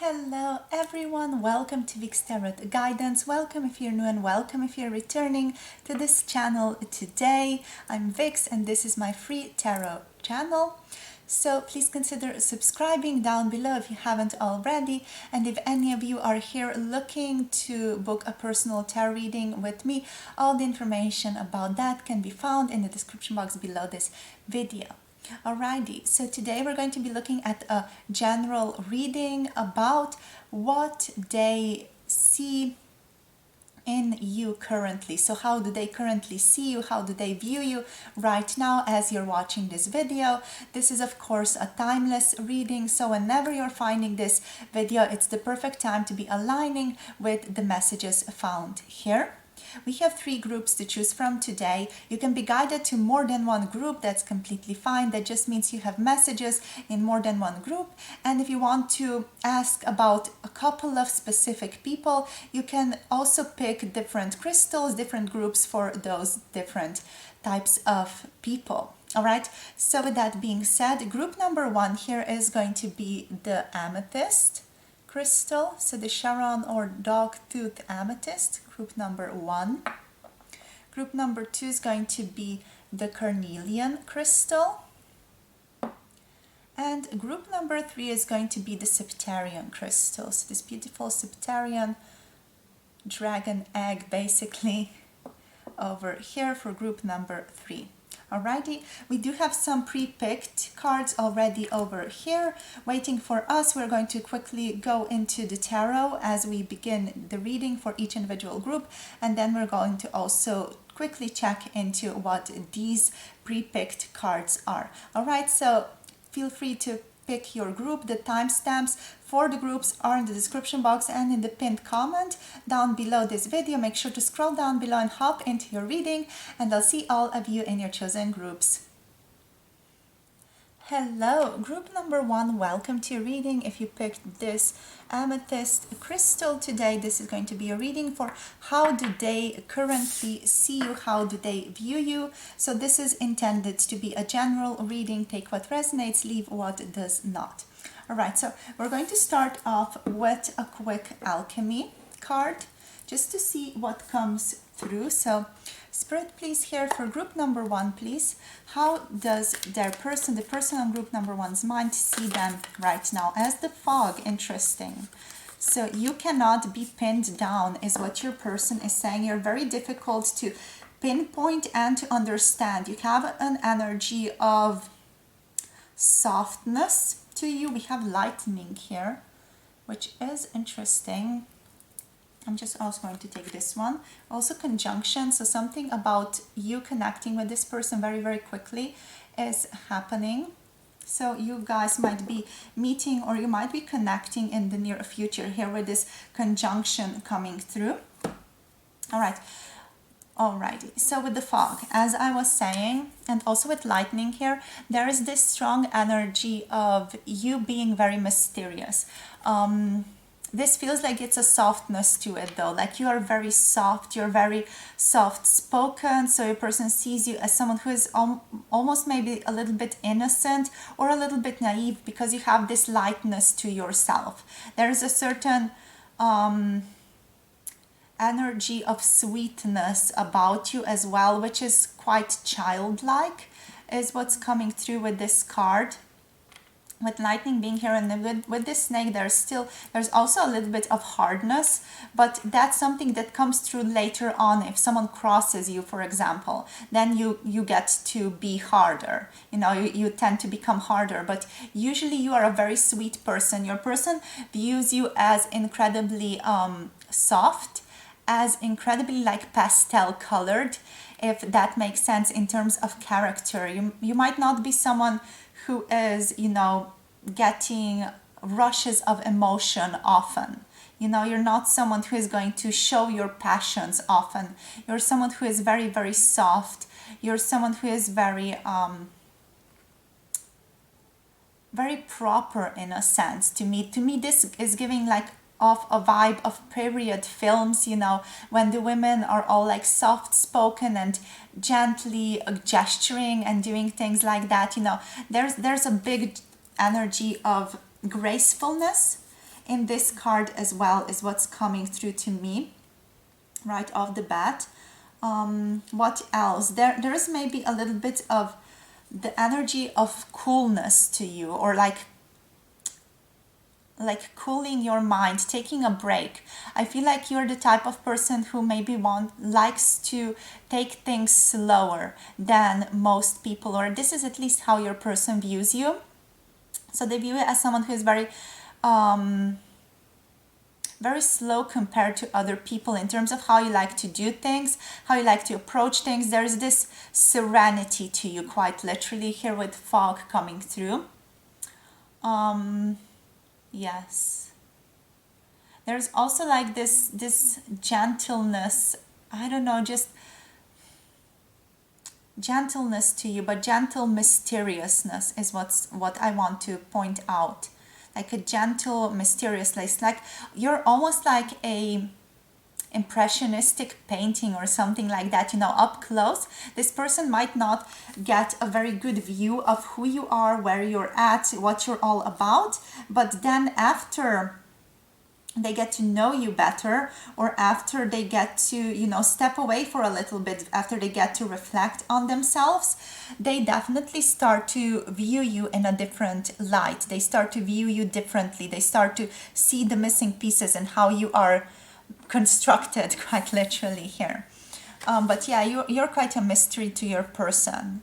Hello everyone, welcome to Vic's Tarot Guidance. Welcome if you're new and welcome if you're returning to this channel today. I'm Vix and this is my free tarot channel. So please consider subscribing down below if you haven't already. And if any of you are here looking to book a personal tarot reading with me, all the information about that can be found in the description box below this video. Alrighty, so today we're going to be looking at a general reading about what they see in you currently. So how do they currently see you? How do they view you right now as you're watching this video? This is of course a timeless reading, so whenever you're finding this video, it's the perfect time to be aligning with the messages found here. We have 3 groups to choose from today. You can be guided to more than one group. That's completely fine. That just means you have messages in more than one group. And if you want to ask about a couple of specific people, you can also pick different crystals, different groups for those different types of people. All right. So with that being said, group number 1 here is going to be the Amethyst crystal, so the Chevron or dog-tooth amethyst, group number 1. Group number 2 is going to be the Carnelian crystal, and group number 3 is going to be the Septarian crystal. So this beautiful Septarian dragon egg basically over here for group number 3. Alrighty, we do have some pre-picked cards already over here waiting for us. We're going to quickly go into the tarot as we begin the reading for each individual group, and then we're going to also quickly check into what these pre-picked cards are. Alright, so feel free to pick your group. The timestamps for the groups are in the description box and in the pinned comment down below this video. Make sure to scroll down below and hop into your reading, and I'll see all of you in your chosen groups. Hello, group number 1, welcome to your reading. If you picked this amethyst crystal today, this is going to be a reading for how do they currently see you, how do they view you. So this is intended to be a general reading. Take what resonates, leave what does not. Alright, so we're going to start off with a quick alchemy card just to see what comes through. So Spirit, please, here for group number 1, please. How does the person on group number 1's mind see them right now? As the fog, interesting. So you cannot be pinned down is what your person is saying. You're very difficult to pinpoint and to understand. You have an energy of softness to you. We have lightning here, which is interesting. I'm just also going to take this one. Also conjunction, so something about you connecting with this person very, very quickly is happening. So you guys might be meeting or you might be connecting in the near future here with this conjunction coming through. All right. Alrighty, so with the fog, as I was saying, and also with lightning here, there is this strong energy of you being very mysterious. This feels like it's a softness to it though, like you are very soft, you're very soft spoken, so your person sees you as someone who is almost maybe a little bit innocent or a little bit naive because you have this lightness to yourself. There is a certain energy of sweetness about you as well, which is quite childlike, is what's coming through with this card. With lightning being here and with this snake, there's also a little bit of hardness, but that's something that comes through later on. If someone crosses you, for example, then you get to be harder. You know, you tend to become harder, but usually you are a very sweet person. Your person views you as incredibly soft, as incredibly like pastel colored, if that makes sense in terms of character. You might not be someone who is, you know, getting rushes of emotion often. You know, you're not someone who is going to show your passions often. You're someone who is very, very soft. You're someone who is very, very proper in a sense to me. To me, this is giving like of a vibe of period films, you know, when the women are all like soft spoken and gently gesturing and doing things like that. You know, there's a big energy of gracefulness in this card as well is what's coming through to me right off the bat. What else? There is maybe a little bit of the energy of coolness to you, or like cooling your mind, taking a break. I feel like you're the type of person who maybe likes to take things slower than most people, or this is at least how your person views you. So they view you as someone who is very very slow compared to other people in terms of how you like to do things, how you like to approach things. There's this serenity to you, quite literally, here with fog coming through. Yes. There's also like this gentleness, I don't know, just gentleness to you, but gentle mysteriousness is what I want to point out. Like a gentle mysteriousness, like you're almost like a impressionistic painting or something like that, you know, up close. This person might not get a very good view of who you are, where you're at, what you're all about, but then after they get to know you better, or after they get to, you know, step away for a little bit, after they get to reflect on themselves, they definitely start to view you in a different light. They start to view you differently. They start to see the missing pieces and how you are constructed, quite literally here. But yeah, you're quite a mystery to your person.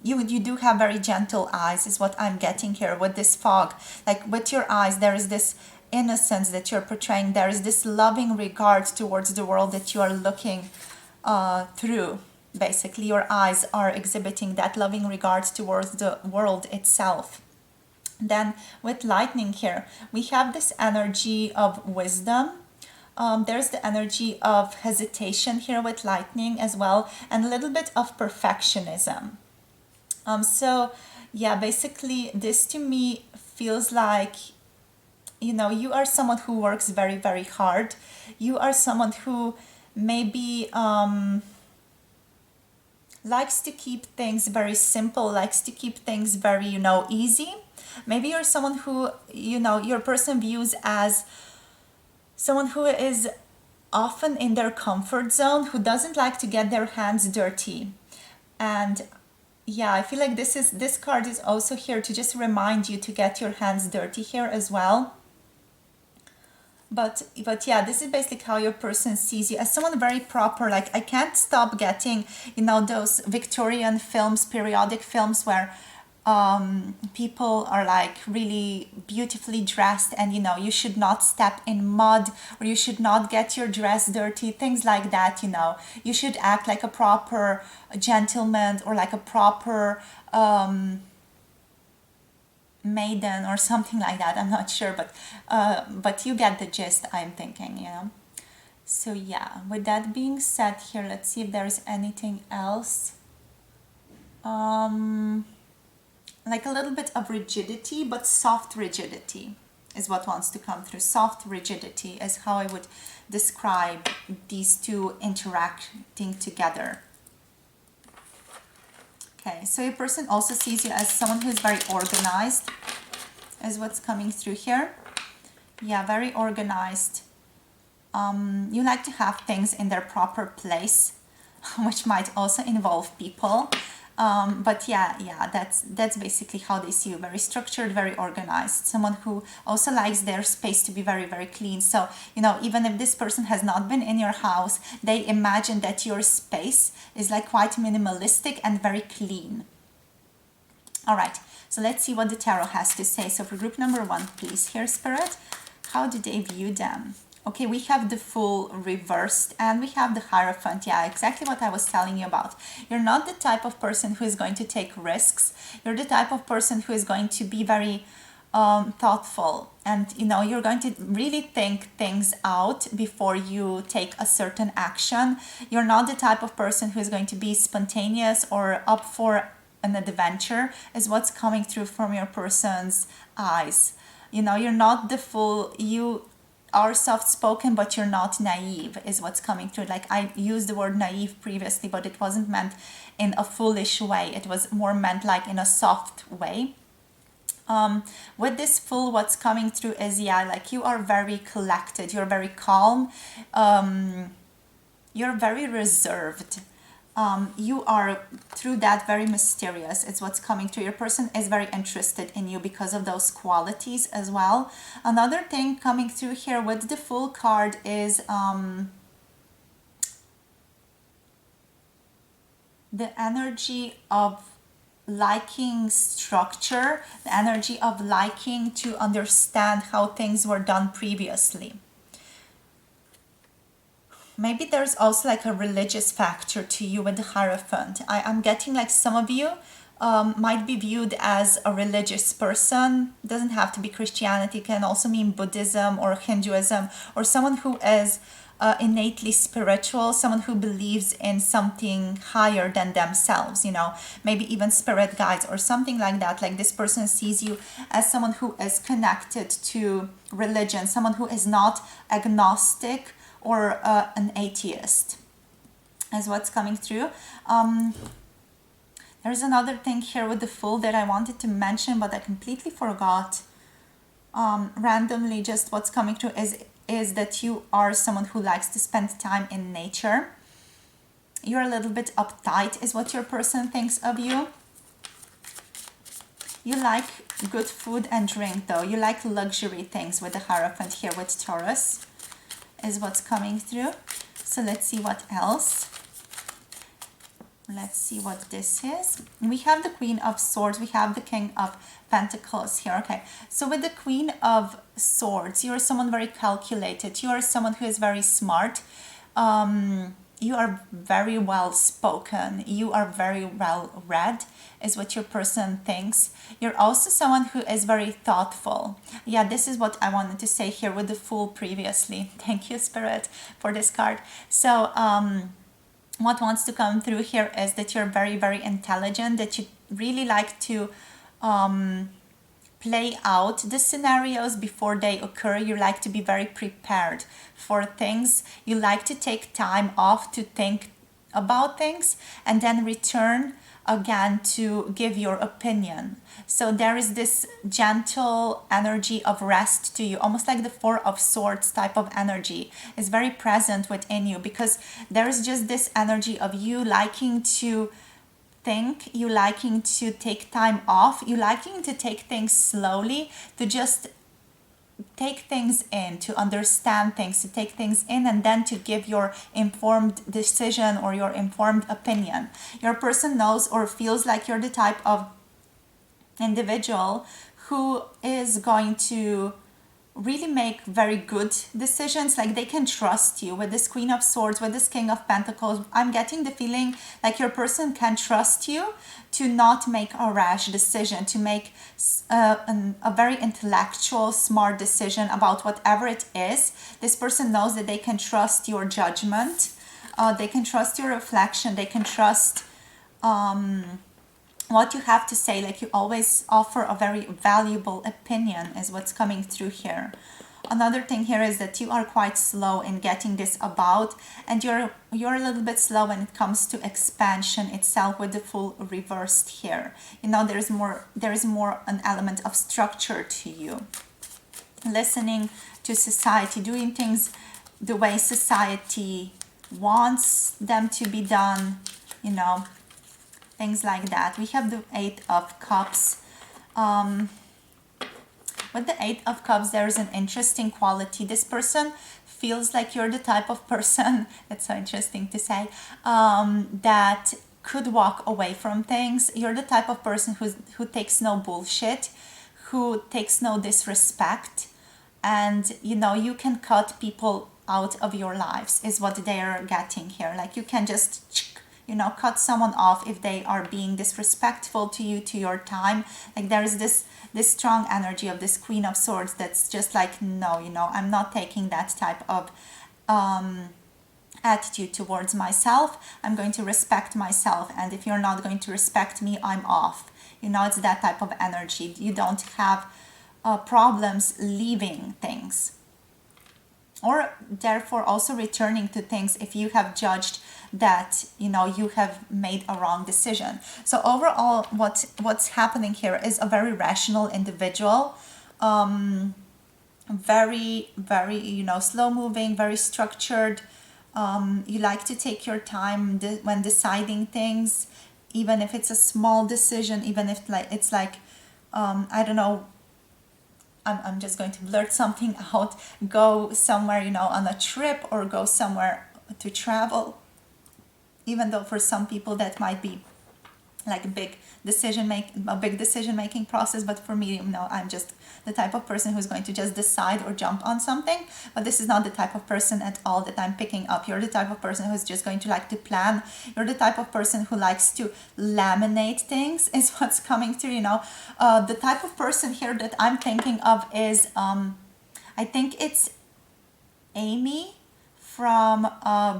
You do have very gentle eyes, is what I'm getting here with this fog. Like with your eyes, there is this innocence that you're portraying. There is this loving regard towards the world that you are looking through. Basically, your eyes are exhibiting that loving regard towards the world itself. Then with lightning here, we have this energy of wisdom. There's the energy of hesitation here with lightning as well, and a little bit of perfectionism. So yeah, basically this to me feels like, you know, you are someone who works very, very hard. You are someone who maybe likes to keep things very simple, likes to keep things very, you know, easy. Maybe you're someone who, you know, your person views as someone who is often in their comfort zone, who doesn't like to get their hands dirty. And yeah, I feel like this card is also here to just remind you to get your hands dirty here as well. But yeah, this is basically how your person sees you, as someone very proper. Like I can't stop getting, you know, those Victorian films, periodic films where people are like really beautifully dressed, and you know, you should not step in mud, or you should not get your dress dirty, things like that. You know, you should act like a proper gentleman, or like a proper maiden or something like that. I'm not sure, but you get the gist, I'm thinking, you know. So yeah, with that being said here, let's see if there's anything else. Like a little bit of rigidity, but soft rigidity is what wants to come through. Soft rigidity is how I would describe these two interacting together. Okay, so your person also sees you as someone who's very organized, is what's coming through here. Yeah, very organized. You like to have things in their proper place, which might also involve people. But yeah, that's basically how they see you. Very structured, very organized. Someone who also likes their space to be very, very clean. So, you know, even if this person has not been in your house, they imagine that your space is like quite minimalistic and very clean. All right, so let's see what the tarot has to say. So for group number 1, please, here, Spirit, how do they view them? Okay, we have the Fool reversed, and we have the Hierophant. Yeah, exactly what I was telling you about. You're not the type of person who is going to take risks. You're the type of person who is going to be very thoughtful, and you know, you're going to really think things out before you take a certain action. You're not the type of person who is going to be spontaneous or up for an adventure, is what's coming through from your person's eyes. You know, you're not the Fool. You are soft-spoken, but you're not naive, is what's coming through. Like I used the word naive previously, but it wasn't meant in a foolish way. It was more meant like in a soft way. With this Fool, what's coming through is, yeah, like you are very collected, you're very calm, you're very reserved. You are, through that, very mysterious. It's what's coming through. Your person is very interested in you because of those qualities as well. Another thing coming through here with the Fool card is the energy of liking structure, the energy of liking to understand how things were done previously. Maybe there's also like a religious factor to you with the Hierophant. I'm getting like some of you might be viewed as a religious person. Doesn't have to be Christianity, can also mean Buddhism or Hinduism, or someone who is innately spiritual, someone who believes in something higher than themselves, you know, maybe even spirit guides or something like that. Like this person sees you as someone who is connected to religion, someone who is not agnostic or an atheist, is what's coming through. There's another thing here with the Fool that I wanted to mention, but I completely forgot. Randomly, just what's coming through is that you are someone who likes to spend time in nature. You're a little bit uptight, is what your person thinks of you. You like good food and drink, though. You like luxury things with the Hierophant here with Taurus, is what's coming through. So let's see what else. Let's see what this is. We have the Queen of Swords. We have the King of Pentacles here. Okay, so with the Queen of Swords, you're someone very calculated. You are someone who is very smart. You are very well spoken. You are very well read, is what your person thinks. You're also someone who is very thoughtful. Yeah, this is what I wanted to say here with the Fool previously. Thank you, Spirit, for this card. So, what wants to come through here is that you're very, very intelligent, that you really like to play out the scenarios before they occur. You like to be very prepared for things. You like to take time off to think about things and then return again to give your opinion. So there is this gentle energy of rest to you, almost like the Four of Swords type of energy is very present within you, because there is just this energy of you liking to think, you liking to take time off, you liking to take things slowly, to just take things in, to understand things, to take things in, and then to give your informed decision or your informed opinion. Your person knows or feels like you're the type of individual who is going to really make very good decisions. Like they can trust you. With this Queen of Swords, with this King of Pentacles, I'm getting the feeling like your person can trust you to not make a rash decision, to make a very intellectual, smart decision about whatever it is. This person knows that they can trust your judgment, they can trust your reflection, they can trust what you have to say. Like you always offer a very valuable opinion, is what's coming through here. Another thing here is that you are quite slow in getting this about, and you're a little bit slow when it comes to expansion itself with the Fool reversed here. You know, there is more an element of structure to you. Listening to society, doing things the way society wants them to be done, you know, things like that. We have the Eight of Cups. With the Eight of Cups, there is an interesting quality. This person feels like you're the type of person, that's so interesting to say, that could walk away from things. You're the type of person who takes no bullshit, who takes no disrespect, and you know, you can cut people out of your lives, is what they're getting here. Like you can just, you know, cut someone off if they are being disrespectful to you, to your time. Like there is this strong energy of this Queen of Swords that's just like, no, you know, I'm not taking that type of attitude towards myself. I'm going to respect myself, and if you're not going to respect me, I'm off. You know, it's that type of energy. You don't have problems leaving things. or therefore also returning to things if you have judged that you have made a wrong decision. So overall, what's happening here is a very rational individual, very very slow moving, very structured. You like to take your time when deciding things, even if it's a small decision, even if it's like I don't know, I'm just going to blurt something out, go somewhere on a trip, or go somewhere to travel, even though for some people that might be like a big decision making process. But for me, I'm just the type of person who's going to just decide or jump on something. But this is not the type of person at all that I'm picking up. You're the type of person who's just going to like to plan. You're the type of person who likes to laminate things, is what's coming through. The type of person here that I'm thinking of is I think it's Amy from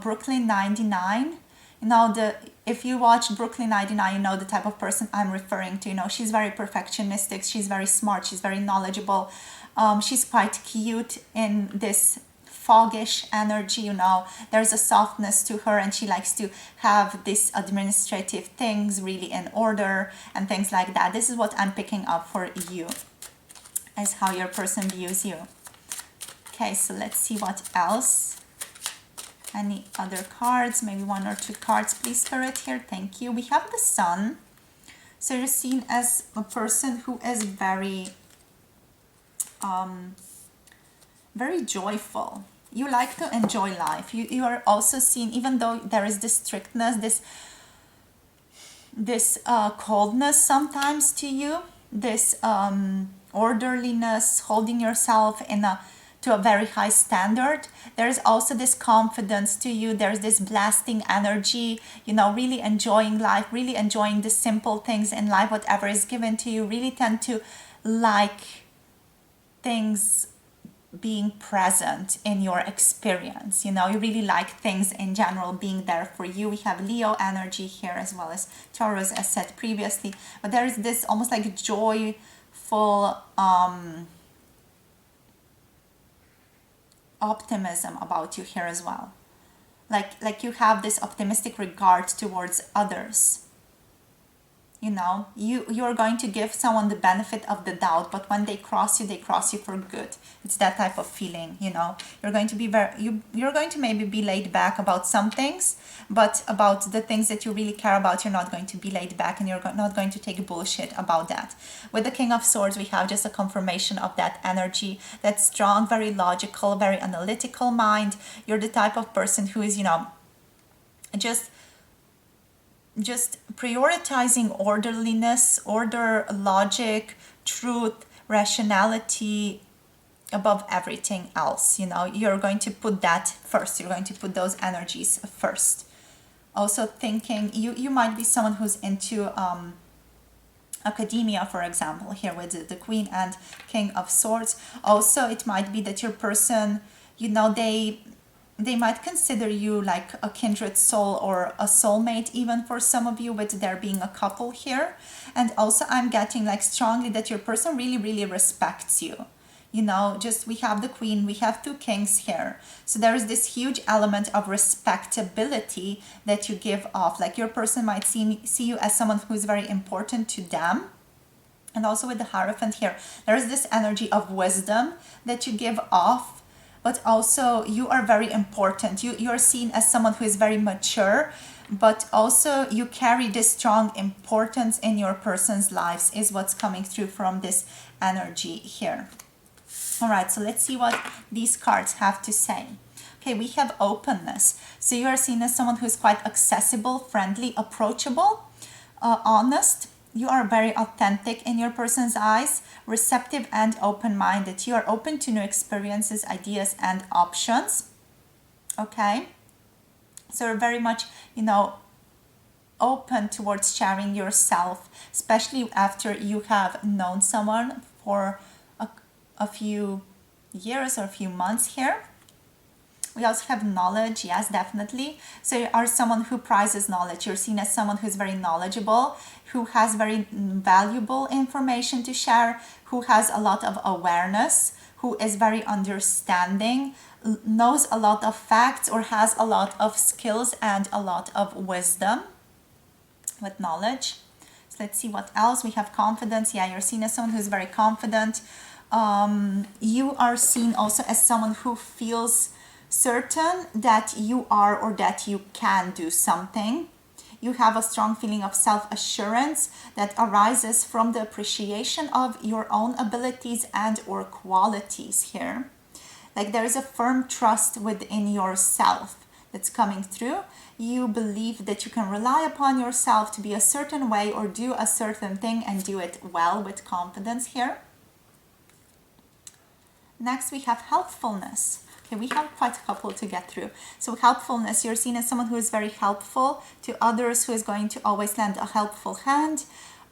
Brooklyn 99. If you watch Brooklyn 99, you know the type of person I'm referring to. She's very perfectionistic, she's very smart, she's very knowledgeable. She's quite cute in this foggish energy. There's a softness to her, and she likes to have these administrative things really in order and things like that. This is what I'm picking up for you, as how your person views you. Okay, so let's see what else. Any other cards? Maybe one or two cards, please, Spirit, here. Thank you. We have the Sun. So you're seen as a person who is very, very joyful. You like to enjoy life. You are also seen, even though there is this strictness, this coldness sometimes to you, this orderliness, holding yourself to a very high standard. There's also this confidence to you. There's this blasting energy, really enjoying life, really enjoying the simple things in life, whatever is given to you. Really tend to like things being present in your experience. You really like things in general being there for you. We have Leo energy here, as well as Taurus, as said previously. But there is this almost like joyful optimism about you here as well. Like you have this optimistic regard towards others. You're going to give someone the benefit of the doubt, but when they cross you for good. It's that type of feeling. You're going to be you're going to maybe be laid back about some things, but about the things that you really care about, you're not going to be laid back, and you're not going to take bullshit about that. With the King of Swords, we have just a confirmation of that energy, that strong, very logical, very analytical mind. You're the type of person who is just prioritizing orderliness, order, logic, truth, rationality above everything else. You're going to put that first. You're going to put those energies first. Also thinking, you might be someone who's into academia, for example, here with the Queen and King of Swords. Also, it might be that your person, they might consider you like a kindred soul or a soulmate, even for some of you, with there being a couple here. And also I'm getting like strongly that your person really, really respects you. Just we have the Queen, we have two kings here. So there is this huge element of respectability that you give off. Like your person might see you as someone who is very important to them. And also with the Hierophant here, there is this energy of wisdom that you give off. But also you are very important. You're seen as someone who is very mature, but also you carry this strong importance in your person's lives, is what's coming through from this energy here. All right, so let's see what these cards have to say. Okay, we have openness. So you are seen as someone who is quite accessible, friendly, approachable, honest. You are very authentic in your person's eyes, receptive and open-minded. You are open to new experiences, ideas, and options. Okay? So you're very much, open towards sharing yourself, especially after you have known someone for a few years or a few months here. We also have knowledge, yes, definitely. So you are someone who prizes knowledge. You're seen as someone who's very knowledgeable, who has very valuable information to share, who has a lot of awareness, who is very understanding, knows a lot of facts, or has a lot of skills and a lot of wisdom with knowledge. So let's see what else. We have confidence. Yeah, you're seen as someone who's very confident. You are seen also as someone who feels certain that you are or that you can do something. You have a strong feeling of self-assurance that arises from the appreciation of your own abilities and or qualities here. Like there is a firm trust within yourself that's coming through. You believe that you can rely upon yourself to be a certain way or do a certain thing and do it well with confidence here. Next, we have helpfulness. Okay, we have quite a couple to get through. So helpfulness, you're seen as someone who is very helpful to others, who is going to always lend a helpful hand.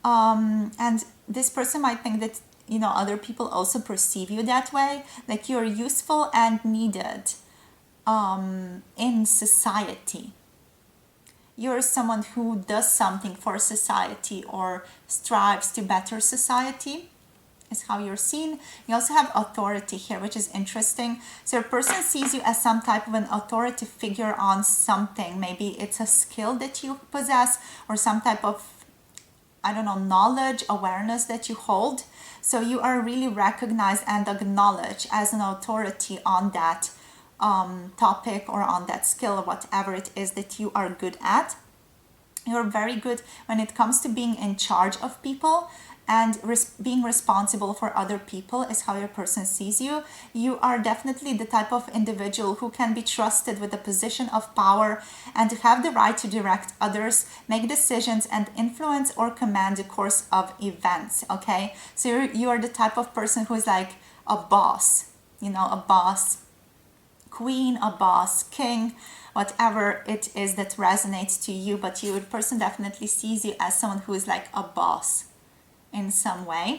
And this person might think that, you know, other people also perceive you that way, like you're useful and needed in society. You're someone who does something for society or strives to better society, is how you're seen. You also have authority here, which is interesting. So your person sees you as some type of an authority figure on something. Maybe it's a skill that you possess or some type of, I don't know, knowledge, awareness that you hold. So you are really recognized and acknowledged as an authority on that topic or on that skill or whatever it is that you are good at. You're very good when it comes to being in charge of people and being responsible for other people, is how your person sees you. You are definitely the type of individual who can be trusted with a position of power and to have the right to direct others, make decisions, and influence or command the course of events, okay? So you are the type of person who is like a boss, you know, a boss queen, a boss king, whatever it is that resonates to you, but your person definitely sees you as someone who is like a boss in some way.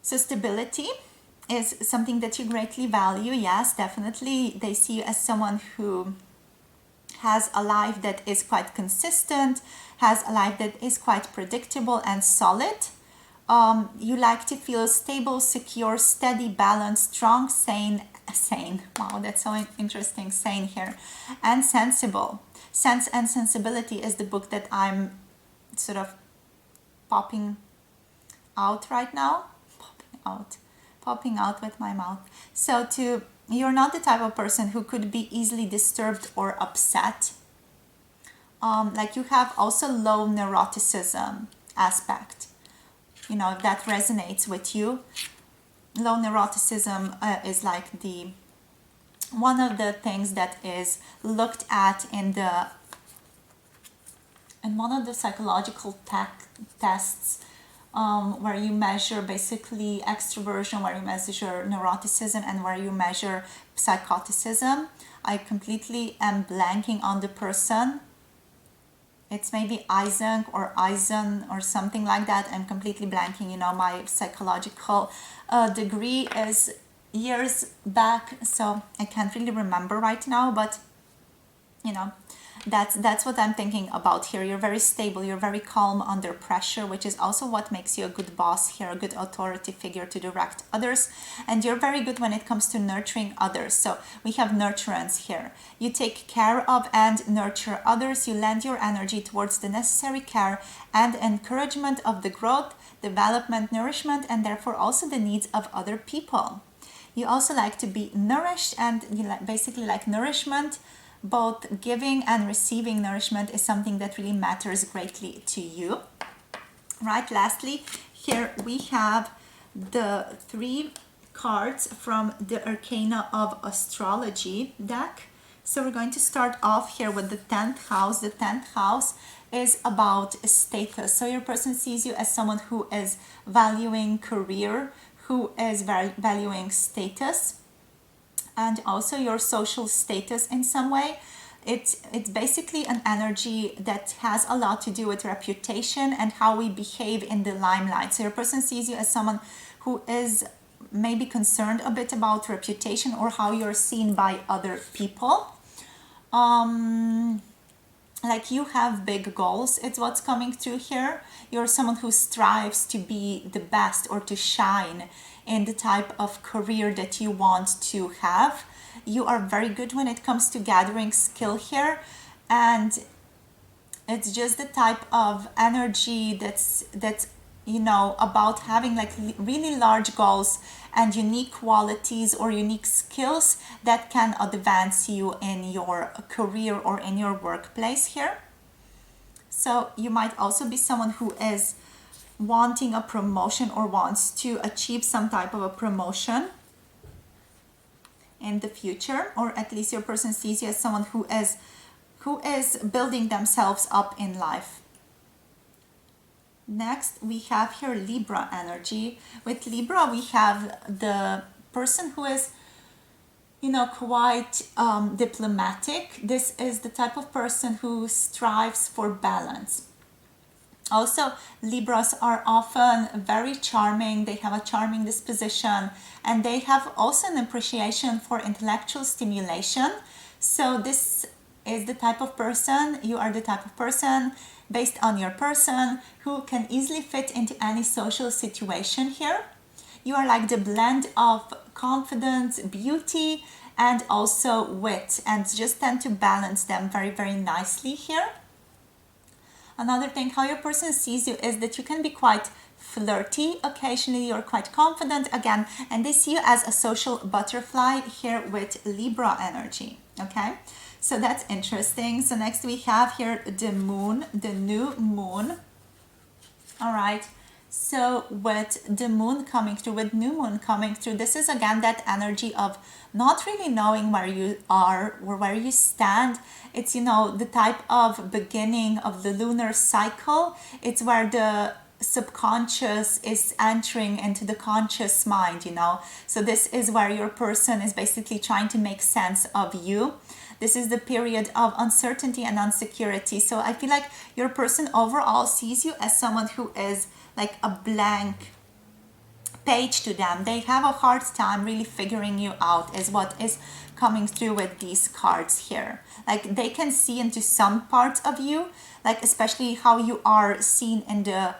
So stability is something that you greatly value. Yes, definitely. They see you as someone who has a life that is quite consistent, has a life that is quite predictable and solid. You like to feel stable, secure, steady, balanced, strong, sane. Wow, that's so interesting, sane here. And sensible. Sense and Sensibility is the book that I'm sort of popping out right now. Popping out with my mouth. So you're not the type of person who could be easily disturbed or upset. Like you have also low neuroticism aspect. You know, if that resonates with you. Low neuroticism is like one of the things that is looked at in one of the psychological tests where you measure basically extroversion, where you measure neuroticism, and where you measure psychoticism. I completely am blanking on the person. It's maybe Eisen or something like that. I'm completely blanking. You know, my psychological degree is years back, so I can't really remember right now, but you know, that's what I'm thinking about here. You're very stable, you're very calm under pressure, which is also what makes you a good boss here, a good authority figure to direct others. And you're very good when it comes to nurturing others. So we have nurturance here. You take care of and nurture others. You lend your energy towards the necessary care and encouragement of the growth, development, nourishment, and therefore also the needs of other people. You also like to be nourished, and you basically like nourishment. Both giving and receiving nourishment is something that really matters greatly to you. Right, lastly, here we have the 3 cards from the Arcana of Astrology deck. So we're going to start off here with the 10th house. The 10th house is about status. So your person sees you as someone who is valuing career, who is valuing status, and also your social status in some way. It's basically an energy that has a lot to do with reputation and how we behave in the limelight. So your person sees you as someone who is maybe concerned a bit about reputation or how you're seen by other people. Like you have big goals, it's what's coming through here. You're someone who strives to be the best or to shine in the type of career that you want to have. You are very good when it comes to gathering skill here, and it's just the type of energy that's you know, about having like really large goals and unique qualities or unique skills that can advance you in your career or in your workplace here. So you might also be someone who is wanting a promotion or wants to achieve some type of a promotion in the future, or at least your person sees you as someone who is building themselves up in life. Next, we have here Libra energy. With Libra, we have the person who is, you know, quite diplomatic. This is the type of person who strives for balance. Also, Libras are often very charming. They have a charming disposition, and they have also an appreciation for intellectual stimulation. So this is the type of person, you are the type of person, based on your person, who can easily fit into any social situation here. You are like the blend of confidence, beauty, and also wit, and just tend to balance them very, very nicely here. Another thing, how your person sees you is that you can be quite flirty. Occasionally you're quite confident again, and they see you as a social butterfly here with Libra energy. Okay, so that's interesting. So next we have here the moon, the new moon. All right, so with the moon coming through, with new moon coming through, this is again that energy of not really knowing where you are or where you stand. It's, you know, the type of beginning of the lunar cycle. It's where the subconscious is entering into the conscious mind, you know. So this is where your person is basically trying to make sense of you. This is the period of uncertainty and insecurity. So I feel like your person overall sees you as someone who is like a blank page to them. They have a hard time really figuring you out, is what is coming through with these cards here. Like they can see into some parts of you, like especially how you are seen in the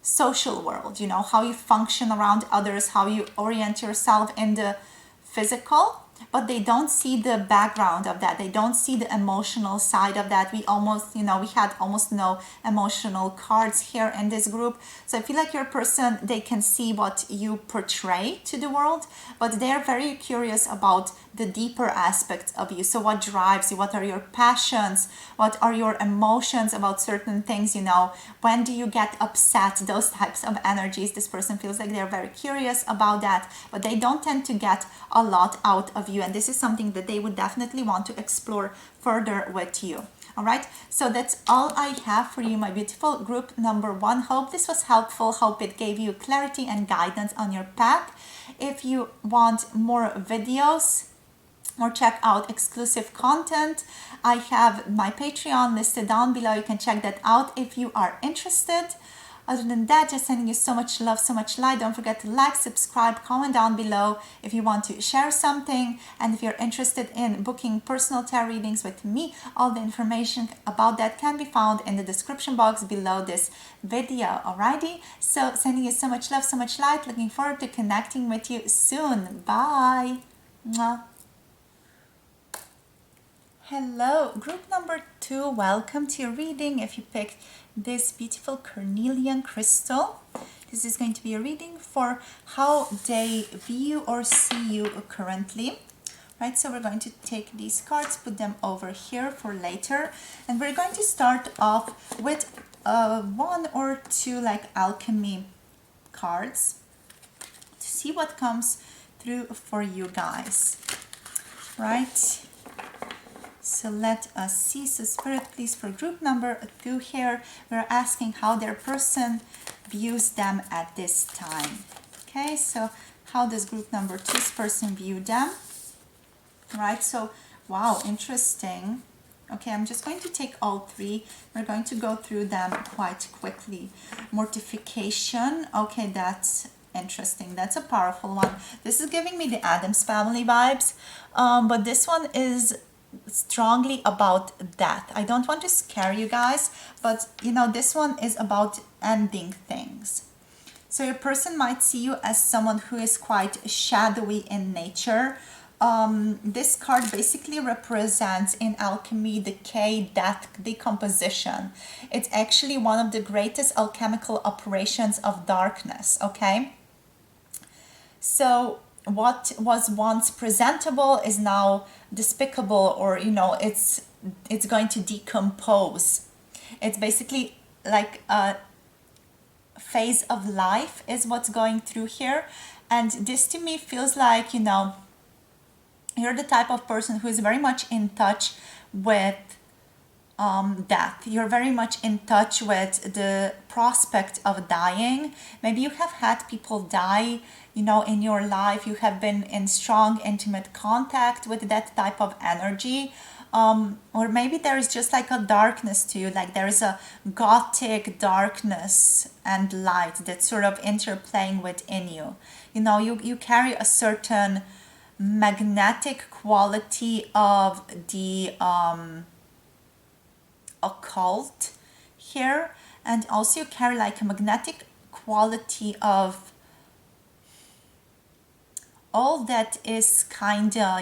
social world, you know, how you function around others, how you orient yourself in the physical, but they don't see the background of that. They don't see the emotional side of that. We almost, you know, we had almost no emotional cards here in this group. So I feel like your person, they can see what you portray to the world, but they're very curious about the deeper aspects of you. So what drives you? What are your passions? What are your emotions about certain things? You know, when do you get upset? Those types of energies. This person feels like they're very curious about that, but they don't tend to get a lot out of you. And this is something that they would definitely want to explore further with you. All right, so that's all I have for you, my beautiful group number 1. Hope this was helpful. Hope it gave you clarity and guidance on your path. If you want more videos or check out exclusive content, I have my Patreon listed down below. You can check that out if you are interested. Other than that, just sending you so much love, so much light. Don't forget to like, subscribe, comment down below if you want to share something. And if you're interested in booking personal tarot readings with me, all the information about that can be found in the description box below this video. Alrighty, so sending you so much love, so much light. Looking forward to connecting with you soon. Bye. Mwah. Hello, group number 2. Welcome to your reading. If you picked this beautiful Carnelian crystal, this is going to be a reading for how they view or see you currently. Right, so we're going to take these cards, put them over here for later, and we're going to start off with 1 or 2 like alchemy cards to see what comes through for you guys. Right, so let us see. So Spirit, please, for group number 2 here, we're asking how their person views them at this time. Okay, so how does group number 2's person view them? Right, so wow, interesting. Okay, I'm just going to take all 3. We're going to go through them quite quickly. Mortification. Okay, that's interesting. That's a powerful one. This is giving me the Addams Family vibes, but this one is strongly about death. I don't want to scare you guys, but you know, this one is about ending things. So your person might see you as someone who is quite shadowy in nature. This card basically represents in alchemy decay, death, decomposition. It's actually one of the greatest alchemical operations of darkness, okay? So what was once presentable is now despicable, or it's going to decompose. It's basically like a phase of life is what's going through here. And this to me feels like you're the type of person who is very much in touch with death. You're very much in touch with the prospect of dying. Maybe you have had people die in your life. You have been in strong intimate contact with that type of energy. Or maybe there is just like a darkness to you, like there is a gothic darkness and light that's sort of interplaying within you. You carry a certain magnetic quality of the occult here, and also you carry like a magnetic quality of all that is kinda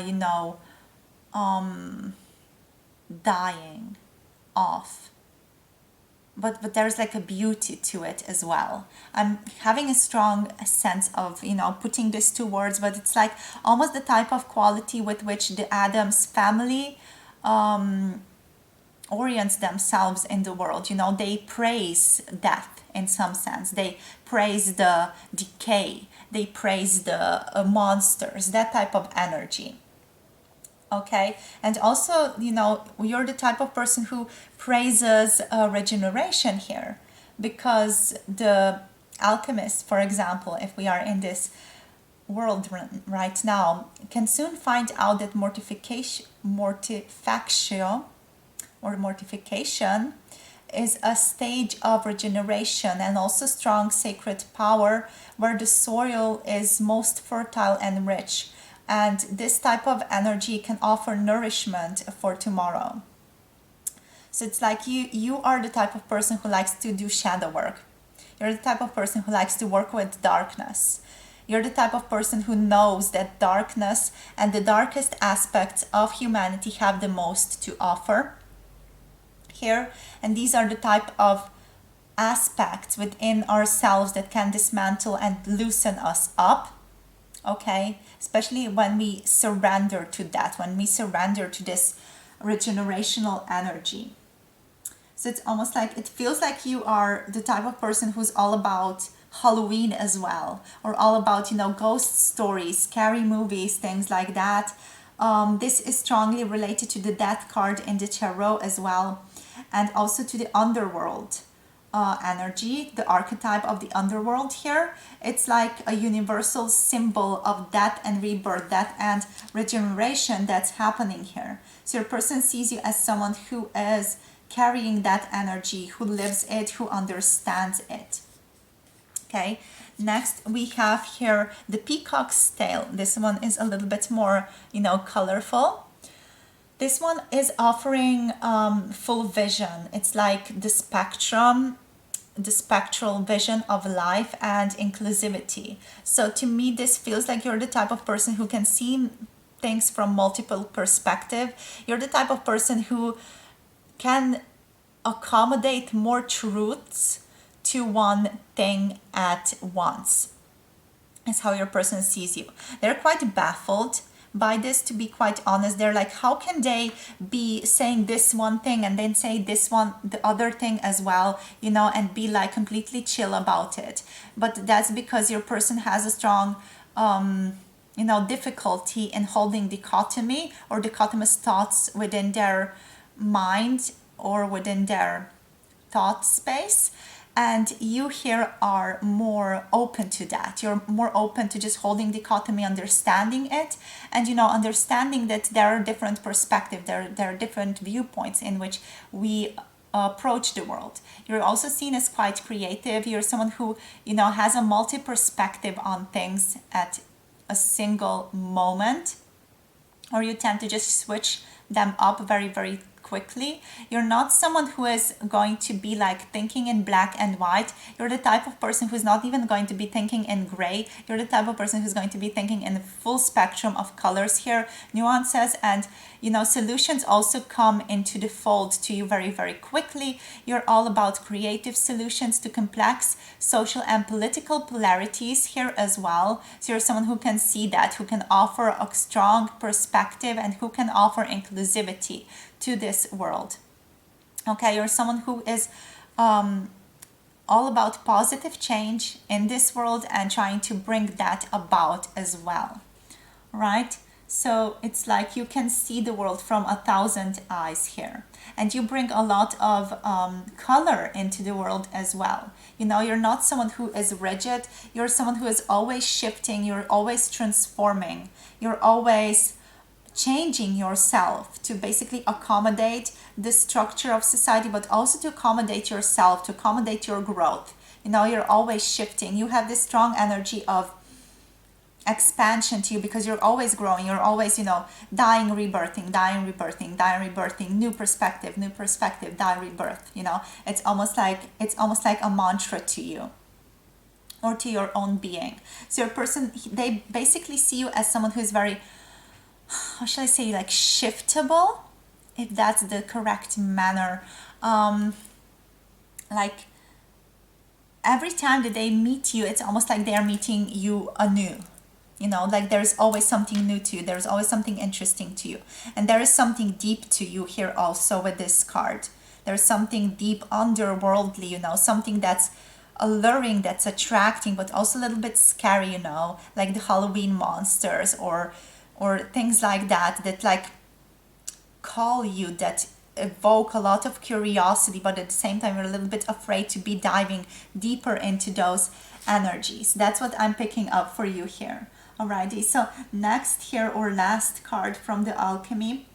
dying off, but there's like a beauty to it as well. I'm having a strong sense of putting this to words, but it's like almost the type of quality with which the Addams family orients themselves in the world. They praise death in some sense. They praise the decay. They praise the monsters, that type of energy. Okay, and also, you're the type of person who praises regeneration here, because the alchemist, for example, if we are in this world right now, can soon find out that mortification is a stage of regeneration and also strong sacred power where the soil is most fertile and rich. And this type of energy can offer nourishment for tomorrow. So it's like you are the type of person who likes to do shadow work. You're the type of person who likes to work with darkness. You're the type of person who knows that darkness and the darkest aspects of humanity have the most to offer here. And these are the type of aspects within ourselves that can dismantle and loosen us up. Okay, especially when we surrender to that, when we surrender to this regenerational energy. So it's almost like, it feels like you are the type of person who's all about Halloween as well, or all about ghost stories, scary movies, things like that. This is strongly related to the death card in the tarot as well, and also to the underworld energy, the archetype of the underworld here. It's like a universal symbol of death and rebirth, death and regeneration that's happening here. So your person sees you as someone who is carrying that energy, who lives it, who understands it. Okay, next we have here the peacock's tail. This one is a little bit more, colorful. This one is offering full vision. It's like the spectral vision of life and inclusivity. So to me, this feels like you're the type of person who can see things from multiple perspectives. You're the type of person who can accommodate more truths to one thing at once. Is how your person sees you. They're quite baffled by this, to be quite honest. They're like, how can they be saying this one thing and then say this one, the other thing as well, and be like completely chill about it. But that's because your person has a strong, difficulty in holding dichotomy or dichotomous thoughts within their mind or within their thought space. And you here are more open to that. You're more open to just holding dichotomy, understanding it, and understanding that there are different perspectives, there are different viewpoints in which we approach the world. You're also seen as quite creative. You're someone who has a multi-perspective on things at a single moment, or you tend to just switch them up very, very quickly. You're not someone who is going to be like thinking in black and white. You're the type of person who's not even going to be thinking in gray. You're the type of person who's going to be thinking in the full spectrum of colors here, nuances, and solutions also come into the fold to you very, very quickly. You're all about creative solutions to complex social and political polarities here as well. So you're someone who can see that, who can offer a strong perspective, and who can offer inclusivity to this world. Okay, you're someone who is all about positive change in this world and trying to bring that about as well, right? So it's like you can see the world from 1,000 eyes here, and you bring a lot of color into the world as well. You're not someone who is rigid. You're someone who is always shifting. You're always transforming. You're always changing yourself to basically accommodate the structure of society, but also to accommodate yourself, to accommodate your growth. You're always shifting. You have this strong energy of expansion to you because you're always growing. You're always dying, rebirthing, dying, rebirthing, dying, rebirthing, new perspective, die, rebirth. It's almost like a mantra to you, or to your own being. So your person, they basically see you as someone who is very, how should I say, like shiftable, if that's the correct manner. Like every time that they meet you, it's almost like they're meeting you anew. Like there's always something new to you. There's always something interesting to you. And there is something deep to you here also with this card. There's something deep underworldly, something that's alluring, that's attracting, but also a little bit scary, like the Halloween monsters or things like that like call you, that evoke a lot of curiosity, but at the same time you're a little bit afraid to be diving deeper into those energies. That's what I'm picking up for you here. Alrighty, so next here, or last card from the alchemy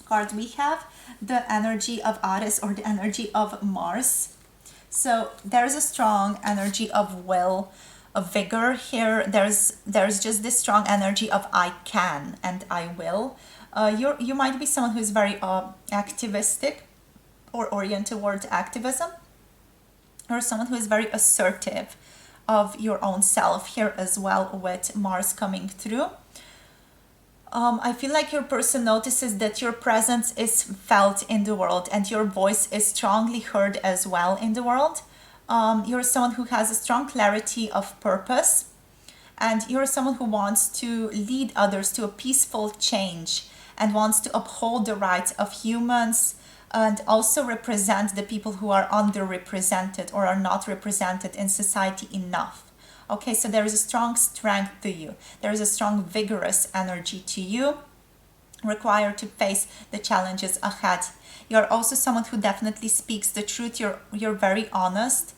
card, we have the energy of Aries, or the energy of Mars. So there's a strong energy of will, of vigor here. There's just this strong energy of I can and I will. You might be someone who's very activistic or oriented towards activism, or someone who is very assertive of your own self here as well, with Mars coming through. I feel like your person notices that your presence is felt in the world and your voice is strongly heard as well in the world. You're someone who has a strong clarity of purpose, and you're someone who wants to lead others to a peaceful change and wants to uphold the rights of humans, and also represent the people who are underrepresented or are not represented in society enough. Okay, so there is a strong strength to you. There is a strong vigorous energy to you, required to face the challenges ahead. You're also someone who definitely speaks the truth. You're very honest.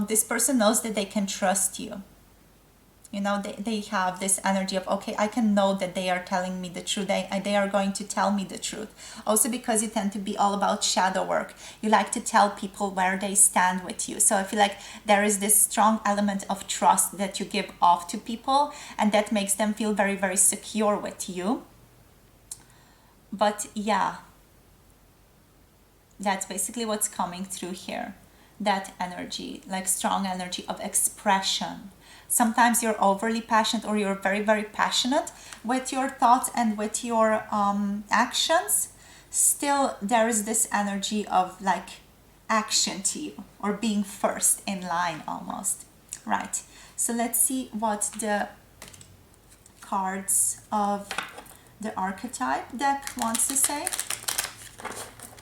This person knows that they can trust you. They have this energy of, okay, I can know that they are telling me the truth. They are going to tell me the truth. Also because you tend to be all about shadow work. You like to tell people where they stand with you. So I feel like there is this strong element of trust that you give off to people, and that makes them feel very, very secure with you. But yeah, that's basically what's coming through here. That energy, like strong energy of expression. Sometimes you're overly passionate, or you're very, very passionate with your thoughts and with your actions. Still, there is this energy of like action to you, or being first in line almost. Right. So let's see what the cards of the archetype deck wants to say.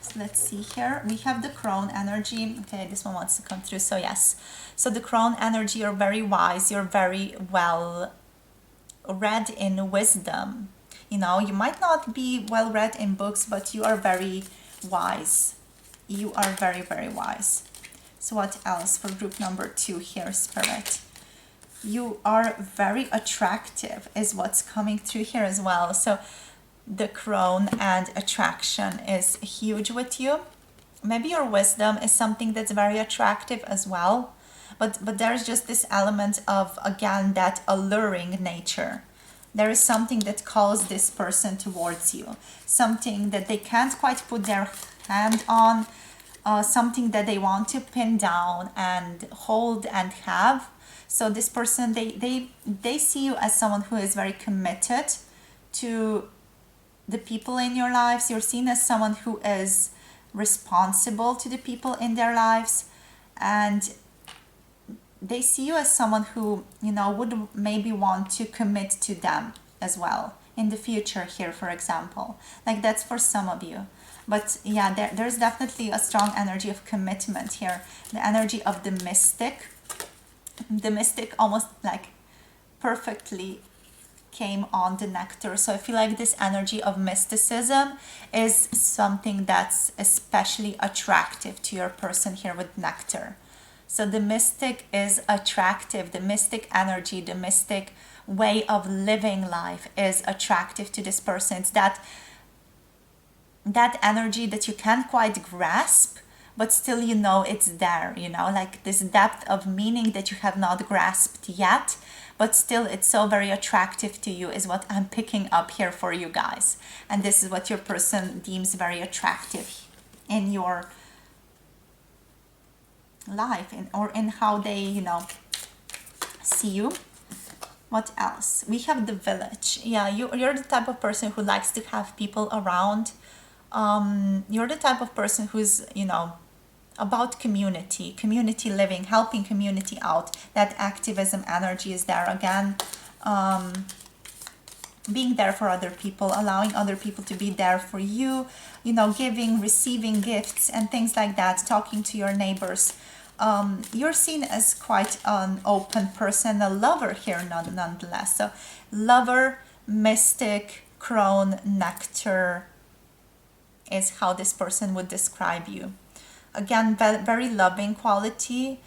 So let's see here. We have the Crown energy. Okay, this one wants to come through. So yes. So the Crown energy, you're very wise. You're very well read in wisdom. You might not be well read in books, but you are very wise. You are very, very wise. So what else for group number 2 here, Spirit? You are very attractive is what's coming through here as well. So the Crown and attraction is huge with you. Maybe your wisdom is something that's very attractive as well. But there's just this element of, again, that alluring nature. There is something that calls this person towards you, something that they can't quite put their hand on, something that they want to pin down and hold and have. So this person, they see you as someone who is very committed to the people in your lives. You're seen as someone who is responsible to the people in their lives, and they see you as someone who, you know, would maybe want to commit to them as well in the future here, for example. Like, that's for some of you. But yeah, there's definitely a strong energy of commitment here. The energy of the mystic. The mystic almost like perfectly came on the nectar. So I feel like this energy of mysticism is something that's especially attractive to your person here with nectar. So the mystic is attractive. The mystic energy, the mystic way of living life is attractive to this person. It's that energy that you can't quite grasp, but still you know it's there, you know, like this depth of meaning that you have not grasped yet, but still it's so very attractive to you is what I'm picking up here for you guys. And this is what your person deems very attractive in your life, or in how they, you know, see you. What else? We have the village. Yeah, you're the type of person who likes to have people around. You're the type of person who's, you know, about community living, helping community out. That activism energy is there again. Being there for other people, allowing other people to be there for you, you know, giving, receiving gifts and things like that, talking to your neighbors. You're seen as quite an open person, a lover here nonetheless. So lover, mystic, crone, nectar is how this person would describe you. Again, very loving quality.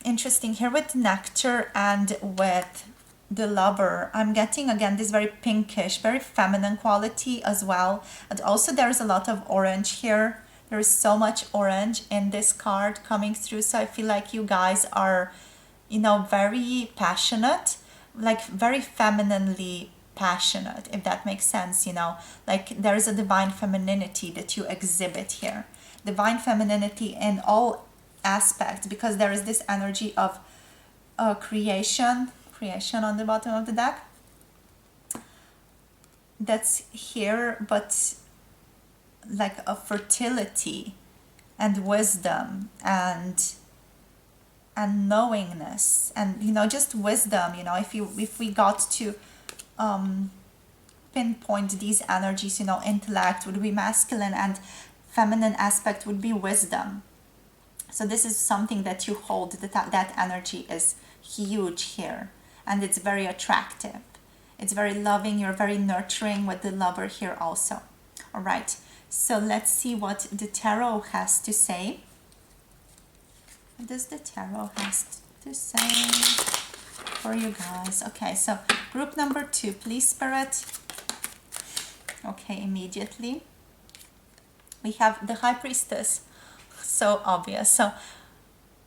Interesting here with nectar and with the lover. I'm getting again this very pinkish, very feminine quality as well. And also there's a lot of orange here. There is so much orange in this card coming through. So I feel like you guys are, you know, very passionate, like very femininely passionate, if that makes sense, you know, like there's a divine femininity that you exhibit here. Divine femininity in all aspects, because there is this energy of creation on the bottom of the deck that's here, but like a fertility and wisdom and knowingness and, you know, just wisdom. You know, if we got to pinpoint these energies, you know, intellect would be masculine and feminine aspect would be wisdom. So this is something that you hold, that energy is huge here, and it's very attractive. It's very loving. You're very nurturing with the lover here also. All right, so let's see what the tarot has to say. What does the tarot has to say for you guys? Okay, so group number 2, please, Spirit. Okay, immediately we have the High Priestess. So obvious. So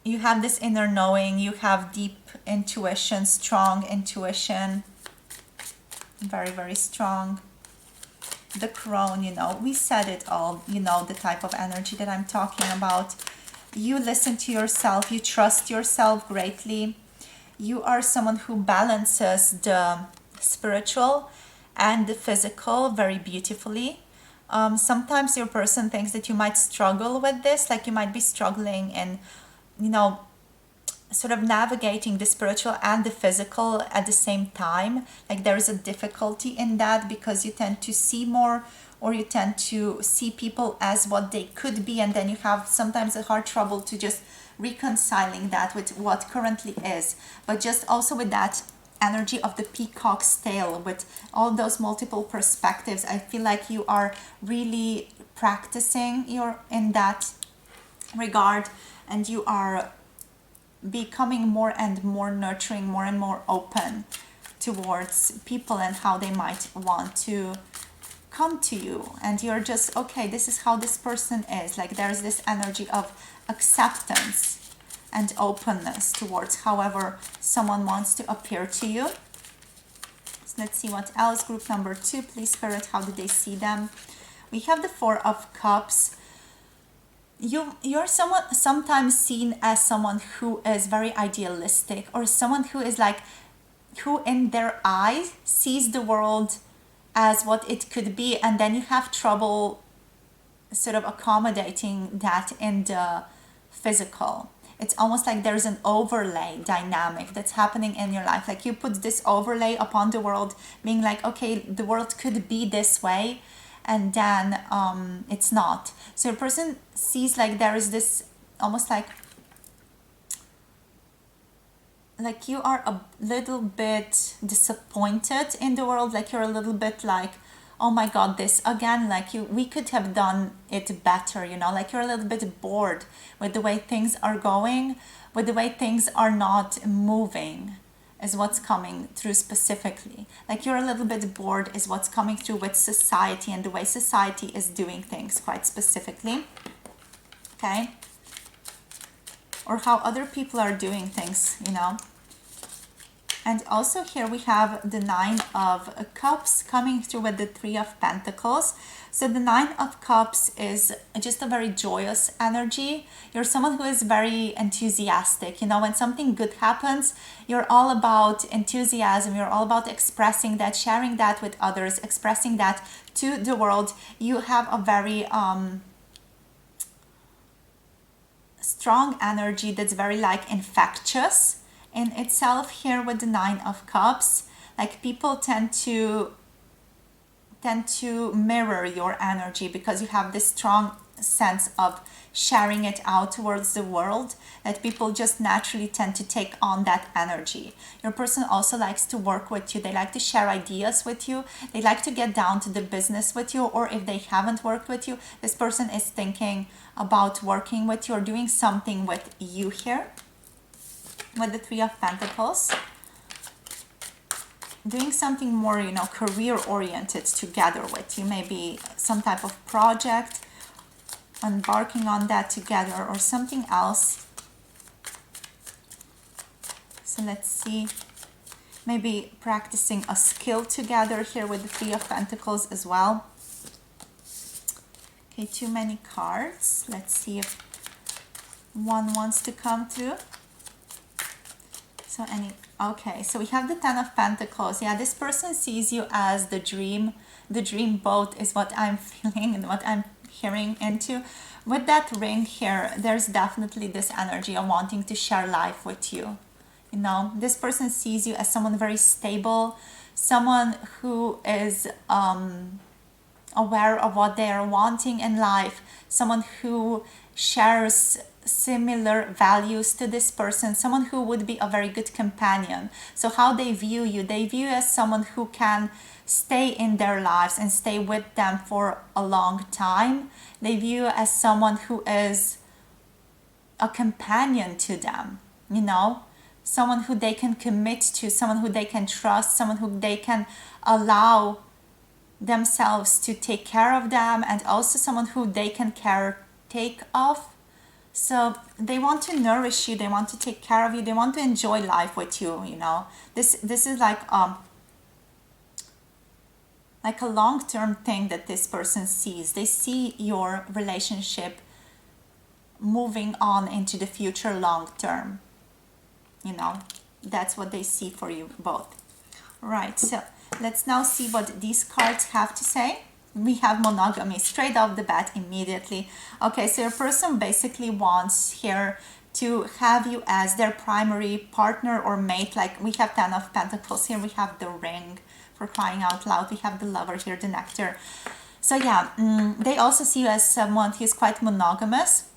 you have this inner knowing, you have deep intuition, strong intuition, very, very strong. The crone, you know, we said it all, you know, the type of energy that I'm talking about. You listen to yourself, you trust yourself greatly. You are someone who balances the spiritual and the physical very beautifully. Sometimes your person thinks that you might struggle with this, like you might be struggling in, you know, sort of navigating the spiritual and the physical at the same time. Like there is a difficulty in that because you tend to see more, or you tend to see people as what they could be, and then you have sometimes a hard trouble to just reconciling that with what currently is. But just also with that energy of the peacock's tail, with all those multiple perspectives, I feel like you are really practicing in that regard, and you are becoming more and more nurturing, more and more open towards people and how they might want to come to you. And you're just, okay, this is how this person is. Like there's this energy of acceptance and openness towards however someone wants to appear to you. So Let's see what else. Group number 2, please, Spirit, how do they see them? We have the Four of Cups. You're sometimes seen as someone who is very idealistic, or someone who is like, who in their eyes sees the world as what it could be, and then you have trouble sort of accommodating that in the physical. It's almost like there's an overlay dynamic that's happening in your life. Like you put this overlay upon the world, being like, okay, the world could be this way, and then it's not. So a person sees like there is this almost like you are a little bit disappointed in the world, like you're a little bit like, oh my god, this again, like we could have done it better, you know, like you're a little bit bored with the way things are going, with the way things are not moving, is what's coming through specifically. Like you're a little bit bored is what's coming through with society and the way society is doing things quite specifically. Okay? Or how other people are doing things, you know. And also here we have the Nine of Cups coming through with the Three of Pentacles. So the Nine of Cups is just a very joyous energy. You're someone who is very enthusiastic. You know, when something good happens, you're all about enthusiasm. You're all about expressing that, sharing that with others, expressing that to the world. You have a very strong energy that's very like infectious in itself here with the Nine of Cups. Like people tend to mirror your energy because you have this strong sense of sharing it out towards the world, that people just naturally tend to take on that energy. Your person also likes to work with you. They like to share ideas with you. They like to get down to the business with you, or if they haven't worked with you, this person is thinking about working with you or doing something with you here with the Three of Pentacles. Doing something more, you know, career oriented together with you, maybe some type of project, embarking on that together, or something else. So let's see, maybe practicing a skill together here with the Three of Pentacles as well. Okay, too many cards. Let's see if one wants to come through. So okay, so we have the Ten of Pentacles. Yeah, this person sees you as the dream boat is what I'm feeling and what I'm hearing into. With that ring here, there's definitely this energy of wanting to share life with you. You know, this person sees you as someone very stable, someone who is aware of what they are wanting in life, someone who shares similar values to this person, someone who would be a very good companion. So how they view you as someone who can stay in their lives and stay with them for a long time. They view you as someone who is a companion to them, you know, someone who they can commit to, someone who they can trust, someone who they can allow themselves to take care of them, and also someone who they can take of. So they want to nourish you, they want to take care of you, they want to enjoy life with you, you know. This is like a long-term thing that this person sees. They see your relationship moving on into the future long-term. You know, that's what they see for you both. Right, so let's now see what these cards have to say. We have monogamy straight off the bat immediately. Okay, so your person basically wants here to have you as their primary partner or mate. Like we have Ten of Pentacles here, we have the ring, for crying out loud, we have the Lover here, the Nectar. So yeah, they also see you as someone who's quite monogamous,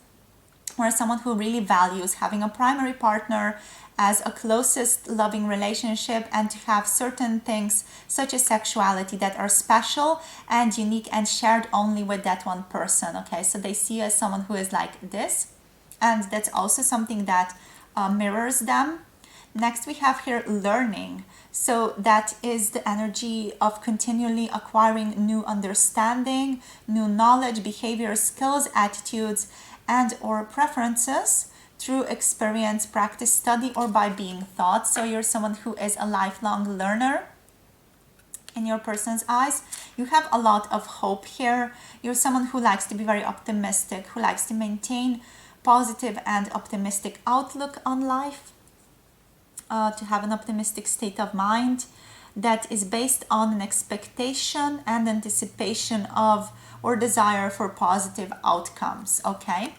or someone who really values having a primary partner as a closest loving relationship, and to have certain things such as sexuality that are special and unique and shared only with that one person. Okay, so they see you as someone who is like this, and that's also something that mirrors them. Next we have here learning. So that is the energy of continually acquiring new understanding, new knowledge, behavior, skills, attitudes, and or preferences through experience, practice, study, or by being taught. So you're someone who is a lifelong learner. in your person's eyes. You have a lot of hope here. You're someone who likes to be very optimistic, who likes to maintain positive and optimistic outlook on life, to have an optimistic state of mind that is based on an expectation and anticipation of or desire for positive outcomes. Okay,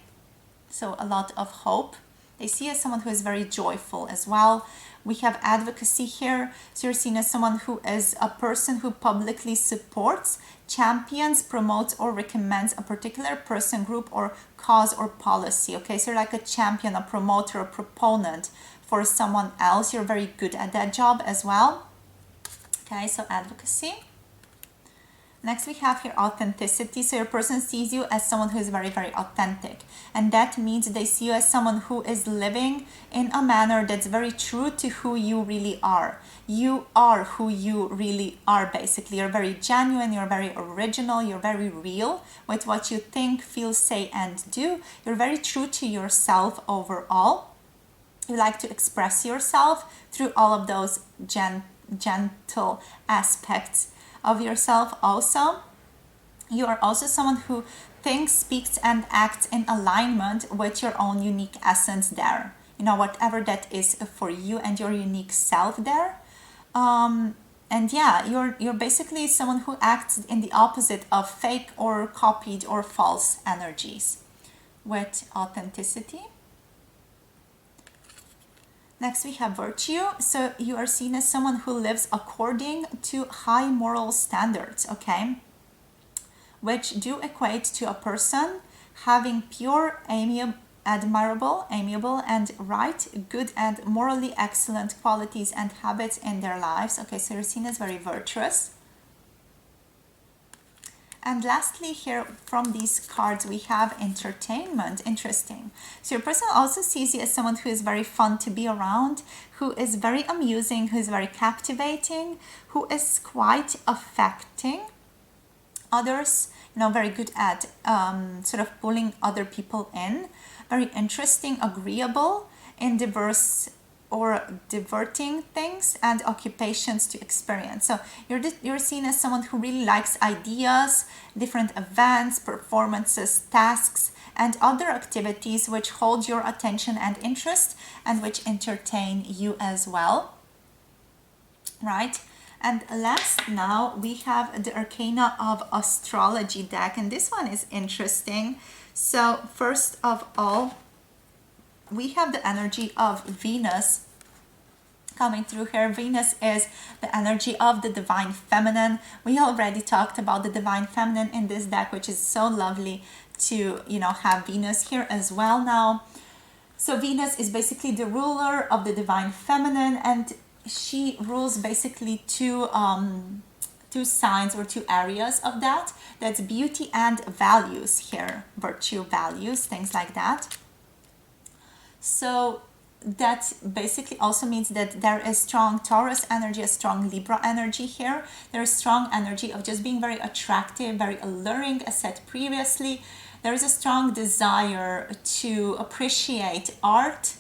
so a lot of hope. They see as someone who is very joyful as well. We have advocacy here, so you're seen as someone who is a person who publicly supports, champions, promotes, or recommends a particular person, group, or cause or policy. Okay, so you're like a champion, a promoter, a proponent for someone else. You're very good at that job as well. Okay, so advocacy. Next we have here authenticity. So your person sees you as someone who is very, very authentic. And that means they see you as someone who is living in a manner that's very true to who you really are. You are who you really are, basically. You're very genuine, you're very original, you're very real with what you think, feel, say, and do. You're very true to yourself overall. You like to express yourself through all of those gentle aspects of yourself. Also, you are also someone who thinks, speaks, and acts in alignment with your own unique essence there. You know, whatever that is for you and your unique self there. And yeah, you're basically someone who acts in the opposite of fake or copied or false energies with authenticity. Next we have virtue. So you are seen as someone who lives according to high moral standards, okay? Which do equate to a person having pure, admirable, amiable, and right, good, and morally excellent qualities and habits in their lives. Okay, so you're seen as very virtuous. And lastly here from these cards we have entertainment. Interesting. So your person also sees you as someone who is very fun to be around, who is very amusing, who is very captivating, who is quite affecting others, you know, very good at sort of pulling other people in, very interesting, agreeable in diverse or diverting things and occupations to experience. So you're seen as someone who really likes ideas, different events, performances, tasks, and other activities which hold your attention and interest and which entertain you as well, right? And last now we have the Arcana of Astrology deck, and this one is interesting. So first of all, we have the energy of Venus coming through here. Venus is the energy of the divine feminine. We already talked about the divine feminine in this deck, which is so lovely to, you know, have Venus here as well now. So Venus is basically the ruler of the divine feminine, and she rules basically two signs or two areas of that. That's beauty and values here, virtue, values, things like that. So that basically also means that there is strong Taurus energy, a strong Libra energy here. There is strong energy of just being very attractive, very alluring, as said previously. There is a strong desire to appreciate art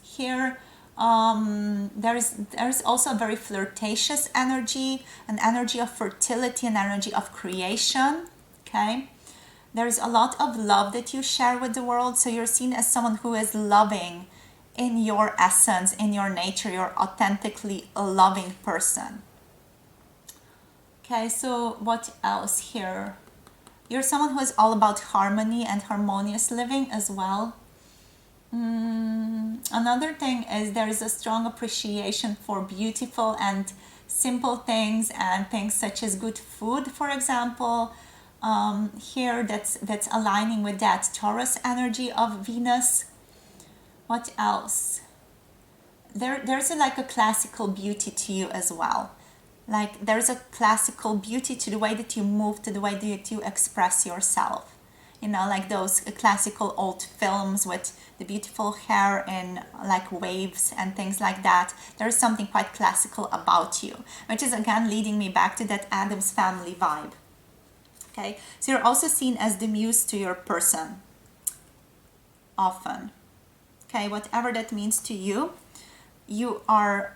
here. There is also a very flirtatious energy, an energy of fertility, an energy of creation, okay? There's a lot of love that you share with the world, so you're seen as someone who is loving in your essence, in your nature. You're authentically a loving person. Okay, so what else here? You're someone who is all about harmony and harmonious living as well. Another thing is there is a strong appreciation for beautiful and simple things and things such as good food, for example. Here that's aligning with that Taurus energy of Venus. What else? There's like a classical beauty to you as well. Like there's a classical beauty to the way that you move, to the way that you express yourself. You know, like those classical old films with the beautiful hair in like waves and things like that. There's something quite classical about you, which is again leading me back to that Addams Family vibe. Okay, so you're also seen as the muse to your person often. Okay, whatever that means to you, you are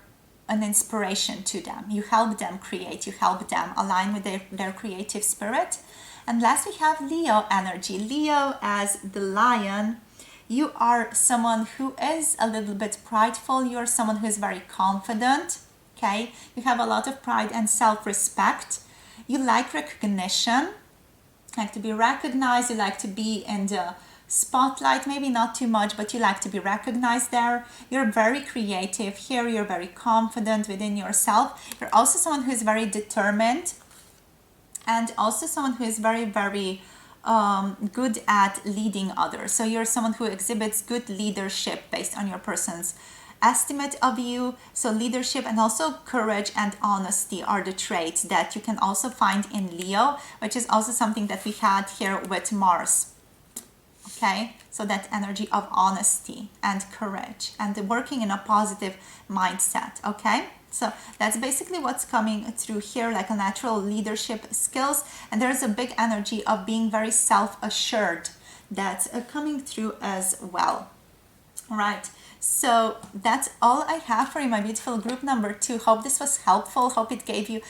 an inspiration to them. You help them create, you help them align with their creative spirit. And last we have Leo energy. Leo as the lion. You are someone who is a little bit prideful. You're someone who is very confident. Okay, you have a lot of pride and self-respect. You like recognition, you like to be recognized, you like to be in the spotlight, maybe not too much, but you like to be recognized there. You're very creative here, you're very confident within yourself. You're also someone who is very determined, and also someone who is very, very good at leading others. So you're someone who exhibits good leadership based on your person's estimate of you. So leadership and also courage and honesty are the traits that you can also find in Leo, which is also something that we had here with Mars. Okay, so that energy of honesty and courage and working in a positive mindset. Okay, so that's basically what's coming through here, like a natural leadership skills. And there's a big energy of being very self-assured that's coming through as well. All right, so that's all I have for you, my beautiful group number 2. Hope this was helpful. Hope it gave you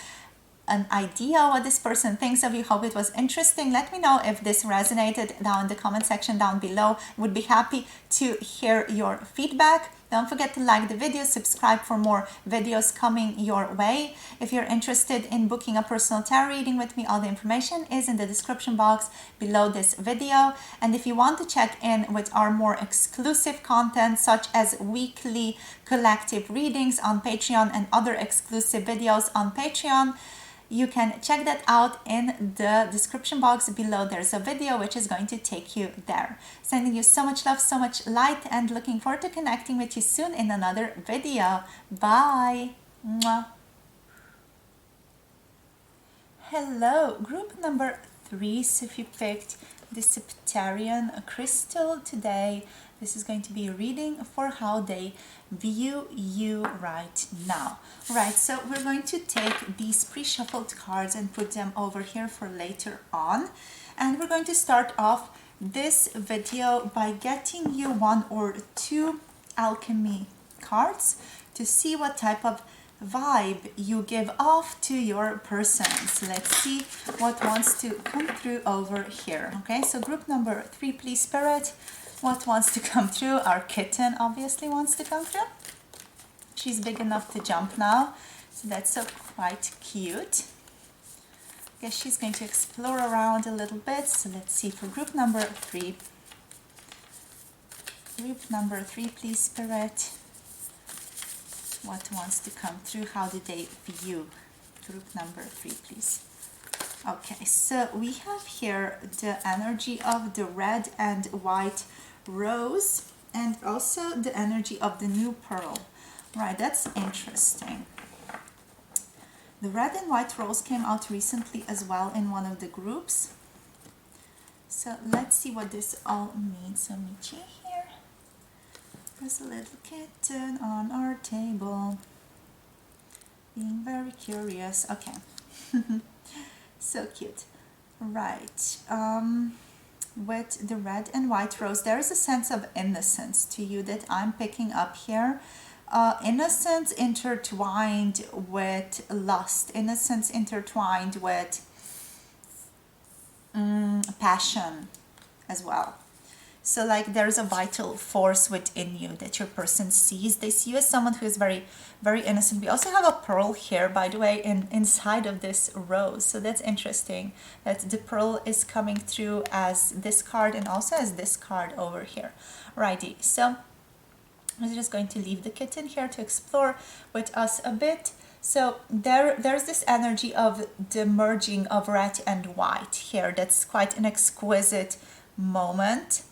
an idea what this person thinks of you. Hope it was interesting. Let me know if this resonated down in the comment section down below. Would be happy to hear your feedback. Don't forget to like the video, subscribe for more videos coming your way. If you're interested in booking a personal tarot reading with me, all the information is in the description box below this video. And if you want to check in with our more exclusive content, such as weekly collective readings on Patreon and other exclusive videos on Patreon, you can check that out in the description box below. There's a video which is going to take you there. Sending you so much love, so much light, and looking forward to connecting with you soon in another video. Bye. Mwah. Hello, group number 3. So if you picked the Septarian crystal today, this is going to be a reading for how they view you right now. Right, so we're going to take these pre-shuffled cards and put them over here for later on. And we're going to start off this video by getting you 1 or 2 alchemy cards to see what type of vibe you give off to your person. So let's see what wants to come through over here. Okay, so group number 3, please, Spirit. What wants to come through? Our kitten obviously wants to come through. She's big enough to jump now, so that's so quite cute. I guess she's going to explore around a little bit. So let's see for group number 3. Group number 3, please, Spirit. What wants to come through? How do they view group number 3, please? Okay, so we have here the energy of the red and white rose and also the energy of the new pearl. Right, that's interesting. The red and white rose came out recently as well in one of the groups. So let's see what this all means. So Michi here. There's a little kitten on our table. Being very curious. Okay. So cute. Right. With the red and white rose, there is a sense of innocence to you that I'm picking up here. Innocence intertwined with lust. Innocence intertwined with passion as well. So like there's a vital force within you that your person sees. They see you as someone who is very, very innocent. We also have a pearl here, by the way, inside of this rose. So that's interesting that the pearl is coming through as this card and also as this card over here. Righty, so I'm just going to leave the kitten here to explore with us a bit. So there's this energy of the merging of red and white here. That's quite an exquisite moment.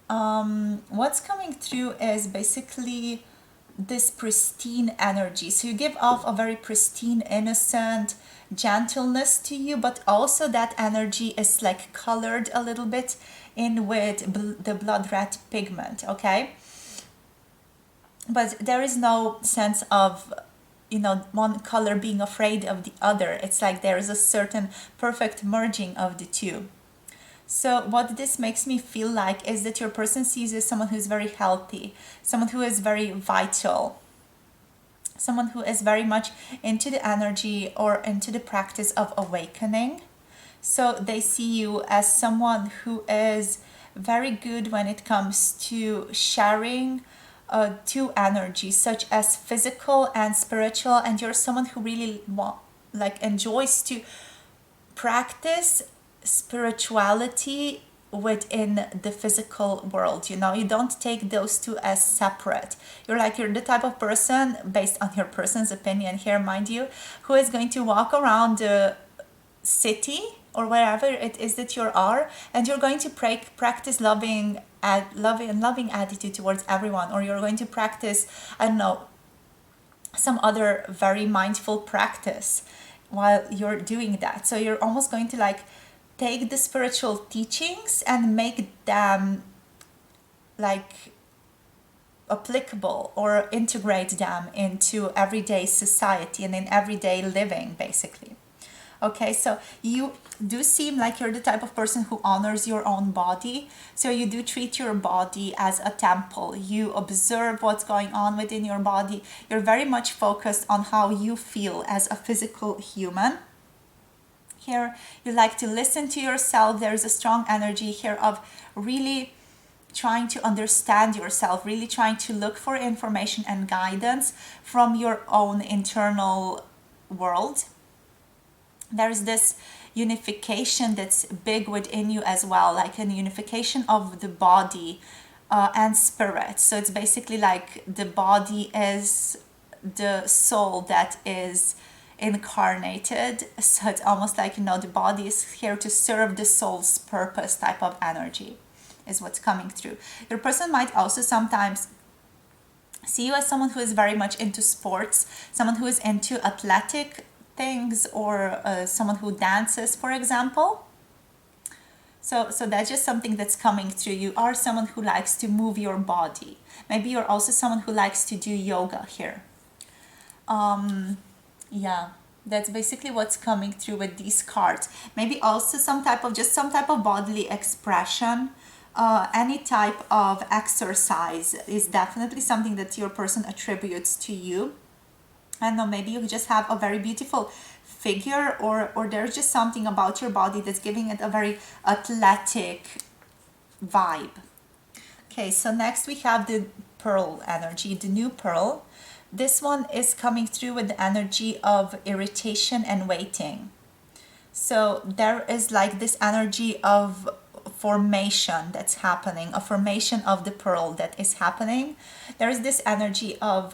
What's coming through is basically this pristine energy. So you give off a very pristine, innocent gentleness to you, but also that energy is like colored a little bit in with the blood red pigment, okay? But there is no sense of, you know, one color being afraid of the other. It's like there is a certain perfect merging of the two. So what this makes me feel like is that your person sees you as someone who's very healthy, someone who is very vital, someone who is very much into the energy or into the practice of awakening. So they see you as someone who is very good when it comes to sharing two energies, such as physical and spiritual, and you're someone who really enjoys to practice spirituality within the physical world. You know, you don't take those two as separate. You're the type of person, based on your person's opinion here, mind you, who is going to walk around the city or wherever it is that you are, and you're going to practice loving attitude towards everyone, or you're going to practice, I don't know, some other very mindful practice while you're doing that. So you're almost going to like take the spiritual teachings and make them like applicable, or integrate them into everyday society and in everyday living, basically. Okay, so you do seem like you're the type of person who honors your own body. So you do treat your body as a temple. You observe what's going on within your body. You're very much focused on how you feel as a physical human. Here, you like to listen to yourself. There's a strong energy here of really trying to understand yourself, really trying to look for information and guidance from your own internal world. There's this unification that's big within you as well, like a unification of the body and spirit. So it's basically like the body is the soul that is incarnated. So it's almost like, you know, the body is here to serve the soul's purpose type of energy is what's coming through. Your person might also sometimes see you as someone who is very much into sports, someone who is into athletic things, or someone who dances, for example. So that's just something that's coming through. You are someone who likes to move your body. Maybe you're also someone who likes to do yoga here. Yeah, that's basically what's coming through with these cards. Maybe also some type of bodily expression. Any type of exercise is definitely something that your person attributes to you. I don't know, maybe you just have a very beautiful figure, or there's just something about your body that's giving it a very athletic vibe. Okay, so next we have the pearl energy, the new pearl. This one is coming through with the energy of irritation and waiting. So there is like this energy of formation that's happening, a formation of the pearl that is happening. There is this energy of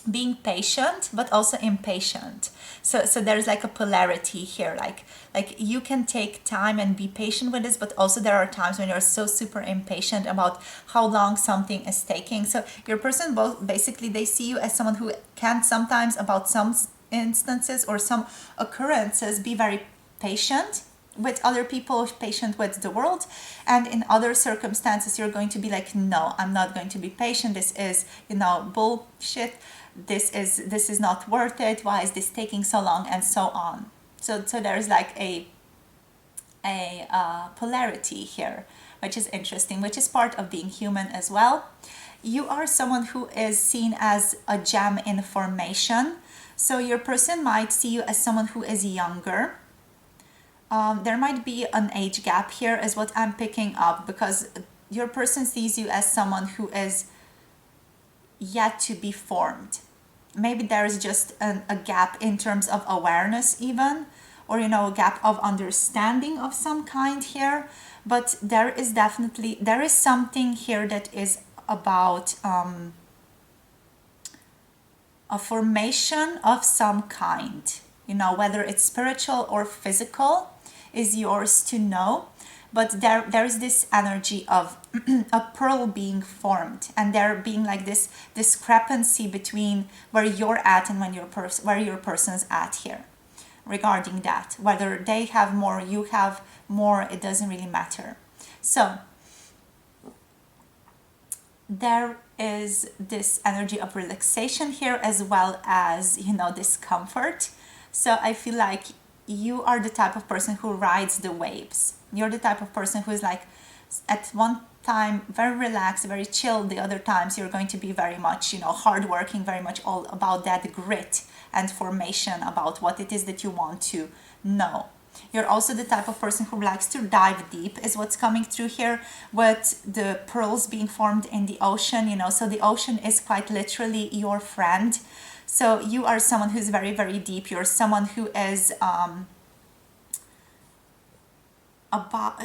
being patient but also impatient. So there's like a polarity here, like you can take time and be patient with this, but also there are times when you're so super impatient about how long something is taking. So your person, both basically, they see you as someone who can sometimes, about some instances or some occurrences, be very patient with other people, patient with the world, and in other circumstances you're going to be like, no, I'm not going to be patient, this is, you know, bullshit, this is not worth it, why is this taking so long, and so on. So there's like a polarity here, which is interesting, which is part of being human as well. You are someone who is seen as a gem in formation. So your person might see you as someone who is younger. There might be an age gap here is what I'm picking up, because your person sees you as someone who is yet to be formed. Maybe there is just a gap in terms of awareness even, or, you know, a gap of understanding of some kind here. But there is something here that is about a formation of some kind, you know, whether it's spiritual or physical is yours to know. But there is this energy of a pearl being formed, and there being like this discrepancy between where you're at and where your person's at here. Regarding that, whether they have more, you have more, it doesn't really matter. So there is this energy of relaxation here, as well as, you know, discomfort. So I feel like you are the type of person who rides the waves. You're the type of person who is like, at one time very relaxed, very chilled. The other times you're going to be very much, you know, hardworking, very much all about that grit and formation about what it is that you want to know. You're also the type of person who likes to dive deep, is what's coming through here, with the pearls being formed in the ocean, you know, so the ocean is quite literally your friend. So you are someone who's very, very deep. You're someone who is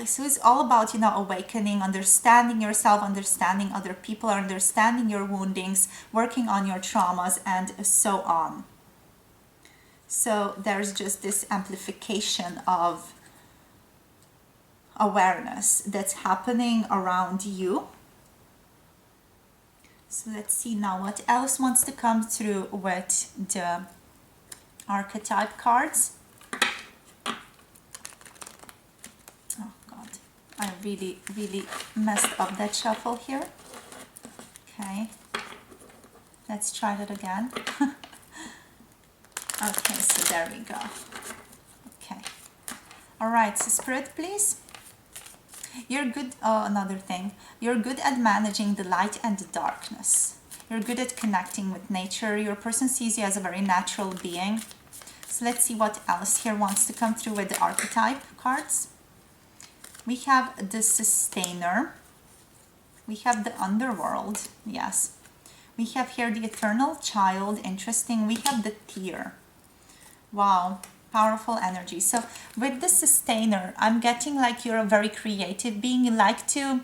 so it's all about, you know, awakening, understanding yourself, understanding other people, understanding your woundings, working on your traumas, and so on. So there's just this amplification of awareness that's happening around you. So let's see now what else wants to come through with the archetype cards. Oh God, I really messed up that shuffle here. Okay, let's try that again. Okay, so there we go. Okay. All right, so Spirit, please. You're good. Oh, another thing. You're good at managing the light and the darkness. You're good at connecting with nature. Your person sees you as a very natural being. So let's see what else here wants to come through with the archetype cards. We have the Sustainer. We have the Underworld. Yes. We have here the Eternal Child. Interesting. We have the Tear. Wow, powerful energy. So with the Sustainer, I'm getting like you're a very creative being. You like to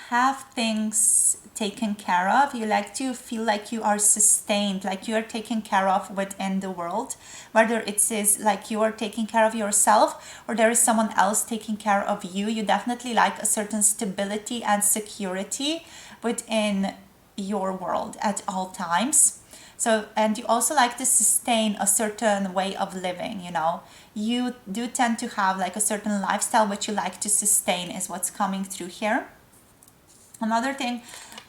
have things taken care of. You like to feel like you are sustained, like you are taken care of within the world, whether it is like you are taking care of yourself or there is someone else taking care of you. You definitely like a certain stability and security within your world at all times. So, and you also like to sustain a certain way of living, you know. You do tend to have like a certain lifestyle which you like to sustain, is what's coming through here. Another thing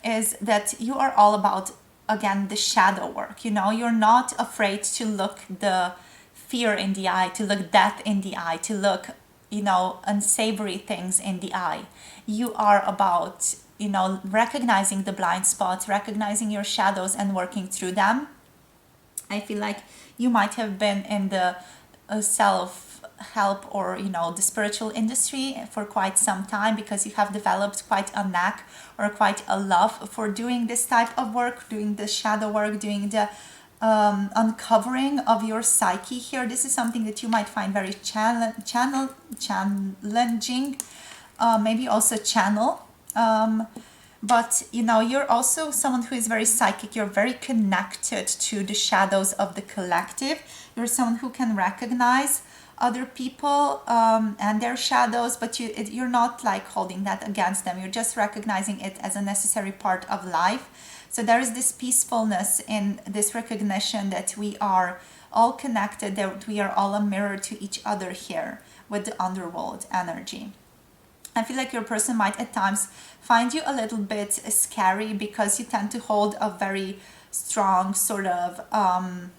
is that you are all about, again, the shadow work, you know. You're not afraid to look the fear in the eye, to look death in the eye, to look, you know, unsavory things in the eye. You are about, you know, recognizing the blind spots, recognizing your shadows and working through them. I feel like you might have been in the self-help or, you know, the spiritual industry for quite some time, because you have developed quite a knack or quite a love for doing this type of work, doing the shadow work, doing the uncovering of your psyche here. This is something that you might find very challenging, maybe also channel. But, you know, you're also someone who is very psychic. You're very connected to the shadows of the collective. You're someone who can recognize other people and their shadows, but you're not like holding that against them. You're just recognizing it as a necessary part of life. So there is this peacefulness in this recognition that we are all connected, that we are all a mirror to each other here with the underworld energy. I feel like your person might at times find you a little bit scary, because you tend to hold a very strong sort of, I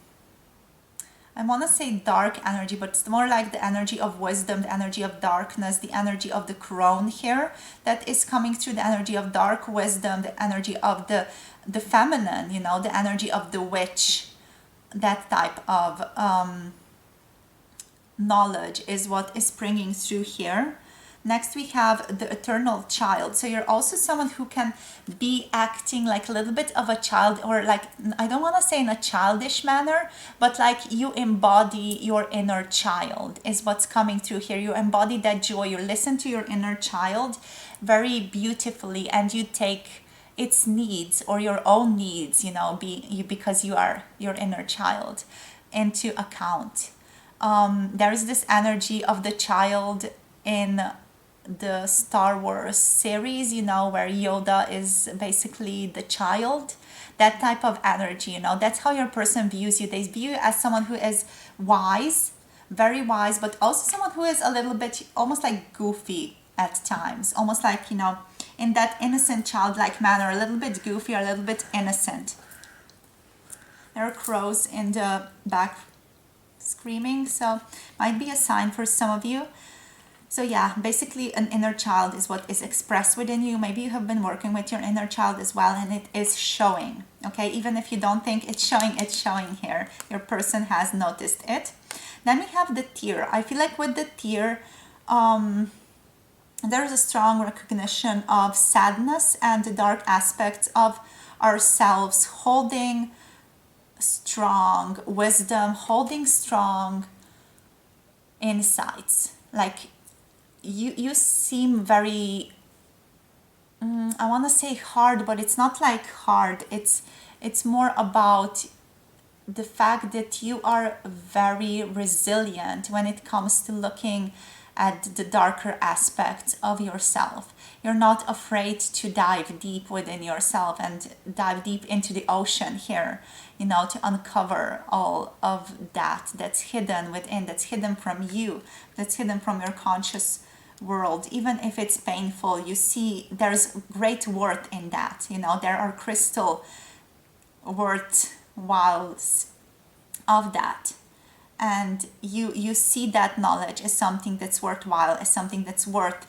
want to say dark energy, but it's more like the energy of wisdom, the energy of darkness, the energy of the crone here that is coming through, the energy of dark wisdom, the energy of the feminine, you know, the energy of the witch. That type of knowledge is what is springing through here. Next, we have the Eternal Child. So you're also someone who can be acting like a little bit of a child, or like, I don't want to say in a childish manner, but like you embody your inner child is what's coming through here. You embody that joy. You listen to your inner child very beautifully, and you take its needs or your own needs, you know, because you are your inner child, into account. There is this energy of the child in the Star Wars series, you know, where Yoda is basically the child. That type of energy, you know, that's how your person views you. They view you as someone who is wise, very wise, but also someone who is a little bit almost like goofy at times, almost like, you know, in that innocent childlike manner, a little bit goofy, a little bit innocent. There are crows in the back screaming, so might be a sign for some of you. So yeah, basically an inner child is what is expressed within you. Maybe you have been working with your inner child as well, and it is showing. Okay, even if you don't think it's showing here. Your person has noticed it. Then we have the tear. I feel like with the tear, there is a strong recognition of sadness and the dark aspects of ourselves, holding strong wisdom, holding strong insights. Like you seem very, I want to say hard, but it's not like hard. It's more about the fact that you are very resilient when it comes to looking at the darker aspects of yourself. You're not afraid to dive deep within yourself and dive deep into the ocean here, to uncover all of that that's hidden within, that's hidden from you, that's hidden from your conscious world. Even if it's painful, you see there's great worth in that. There are crystal worthwhiles of that, and you see that knowledge as something that's worthwhile, as something that's worth,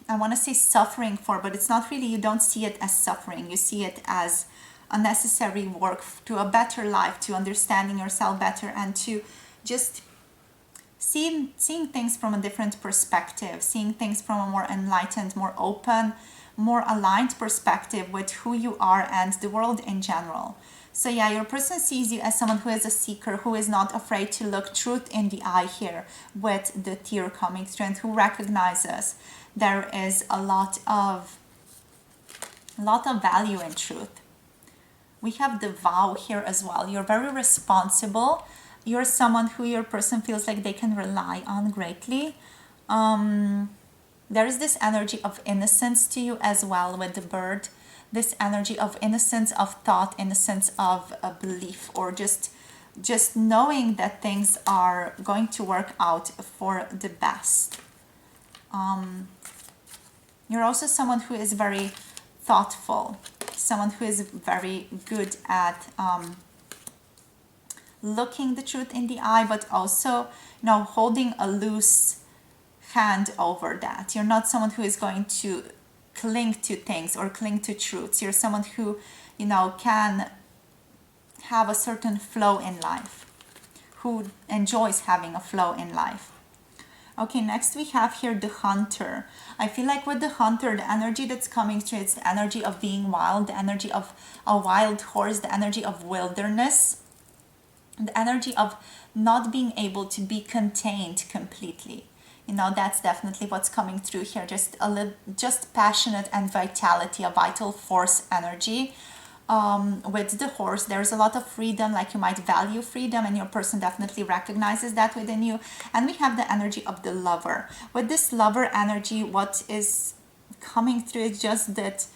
I want to say, suffering for, but it's not really. You don't see it as suffering. You see it as a necessary work to a better life, to understanding yourself better, and to just seeing things from a different perspective, seeing things from a more enlightened, more open, more aligned perspective with who you are and the world in general. So yeah, your person sees you as someone who is a seeker, who is not afraid to look truth in the eye here with the tear coming through, and who recognizes there is a lot of value in truth. We have the vow here as well. You're very responsible. You're someone who your person feels like they can rely on greatly. There is this energy of innocence to you as well with the bird. This energy of innocence of thought, innocence of a belief, or just knowing that things are going to work out for the best. You're also someone who is very thoughtful, someone who is very good at looking the truth in the eye, but also holding a loose hand over that. You're not someone who is going to cling to things or cling to truths. You're someone who can have a certain flow in life, who enjoys having a flow in life. Okay, next we have here the hunter. I feel like with the hunter, the energy that's coming through, it's the energy of being wild, the energy of a wild horse, the energy of wilderness, the energy of not being able to be contained completely. That's definitely what's coming through here. Just passionate and vitality, a vital force energy. With the horse, there's a lot of freedom, like you might value freedom, and your person definitely recognizes that within you. And we have the energy of the lover. With this lover energy, what is coming through is just that,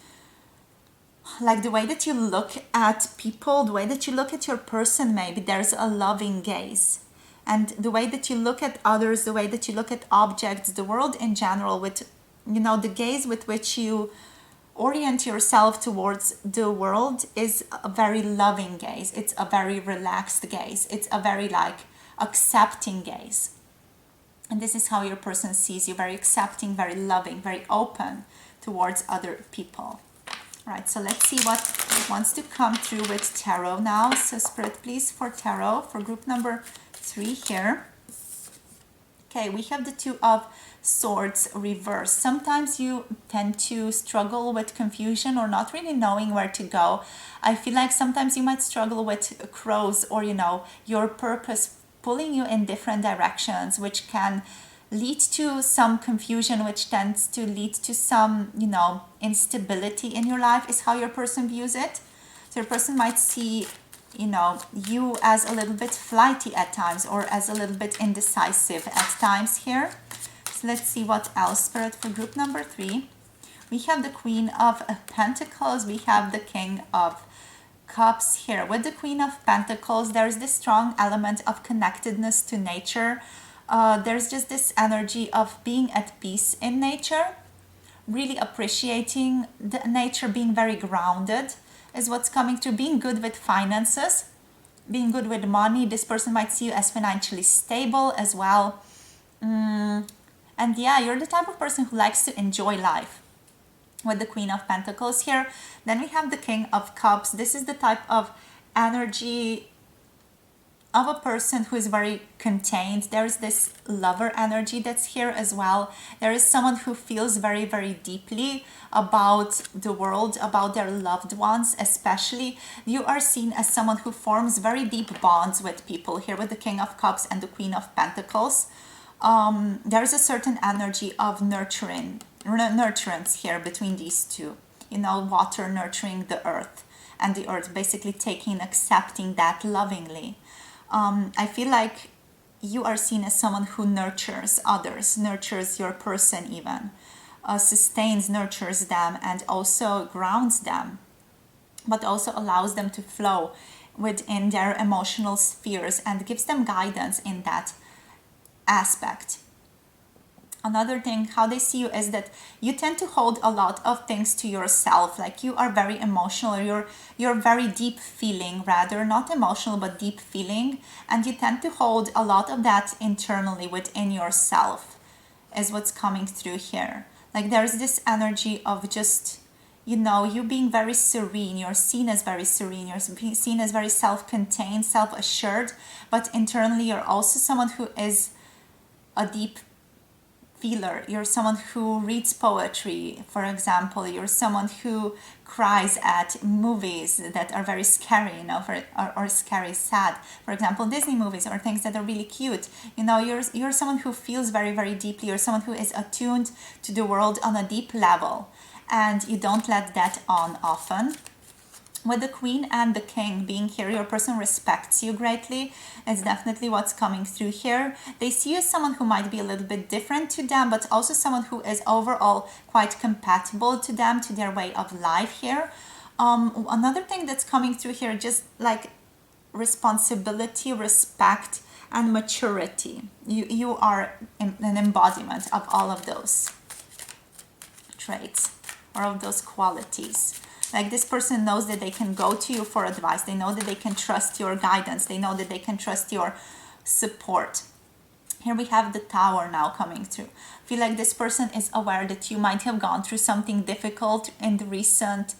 like the way that you look at people, the way that you look at your person, maybe there's a loving gaze. And the way that you look at others, the way that you look at objects, the world in general, with, the gaze with which you orient yourself towards the world is a very loving gaze. It's a very relaxed gaze. It's a very accepting gaze. And this is how your person sees you, very accepting, very loving, very open towards other people. Right, so let's see what wants to come through with tarot now. So Spirit, please, for tarot, for group number 3 here. Okay, we have the Two of Swords reversed. Sometimes you tend to struggle with confusion or not really knowing where to go. I feel like sometimes you might struggle with crows or, your purpose pulling you in different directions, which can lead to some confusion, which tends to lead to some, instability in your life, is how your person views it. So your person might see, you as a little bit flighty at times, or as a little bit indecisive at times here. So let's see what else, Spirit, for group number 3. We have the Queen of Pentacles. We have the King of Cups here. With the Queen of Pentacles, there's this strong element of connectedness to nature. There's just this energy of being at peace in nature, really appreciating the nature, being very grounded is what's coming through, being good with finances, being good with money. This person might see you as financially stable as well. And And yeah, you're the type of person who likes to enjoy life, with the Queen of Pentacles here. Then we have the King of Cups. This is the type of energy of a person who is very contained. There's this lover energy that's here as well. There is someone who feels very, very deeply about the world, about their loved ones especially. You are seen as someone who forms very deep bonds with people here with the King of Cups and the Queen of Pentacles. There's a certain energy of nurturance here between these two. You know, water nurturing the earth, and the earth basically taking, accepting that lovingly. I feel like you are seen as someone who nurtures others, nurtures your person even, sustains, nurtures them, and also grounds them, but also allows them to flow within their emotional spheres and gives them guidance in that aspect. Another thing, how they see you is that you tend to hold a lot of things to yourself. Like you are very emotional, you're very deep feeling, rather not emotional but deep feeling, and you tend to hold a lot of that internally within yourself is what's coming through here. Like there's this energy of just, you know, you being very serene. You're seen as very serene, you're seen as very self-contained, self-assured, but internally you're also someone who is a deep feeler. You're someone who reads poetry, for example. You're someone who cries at movies that are very scary, you know, or scary, sad. For example, Disney movies or things that are really cute. You know, you're someone who feels very, very deeply. You're someone who is attuned to the world on a deep level, and you don't let that on often. With the Queen and the King being here, your person respects you greatly. It's definitely what's coming through here. They see you as someone who might be a little bit different to them, but also someone who is overall quite compatible to them, to their way of life here. Another thing that's coming through here, just like responsibility, respect, and maturity. You are an embodiment of all of those traits or of those qualities. Like this person knows that they can go to you for advice. They know that they can trust your guidance. They know that they can trust your support. Here we have the Tower now coming through. I feel like this person is aware that you might have gone through something difficult in the recent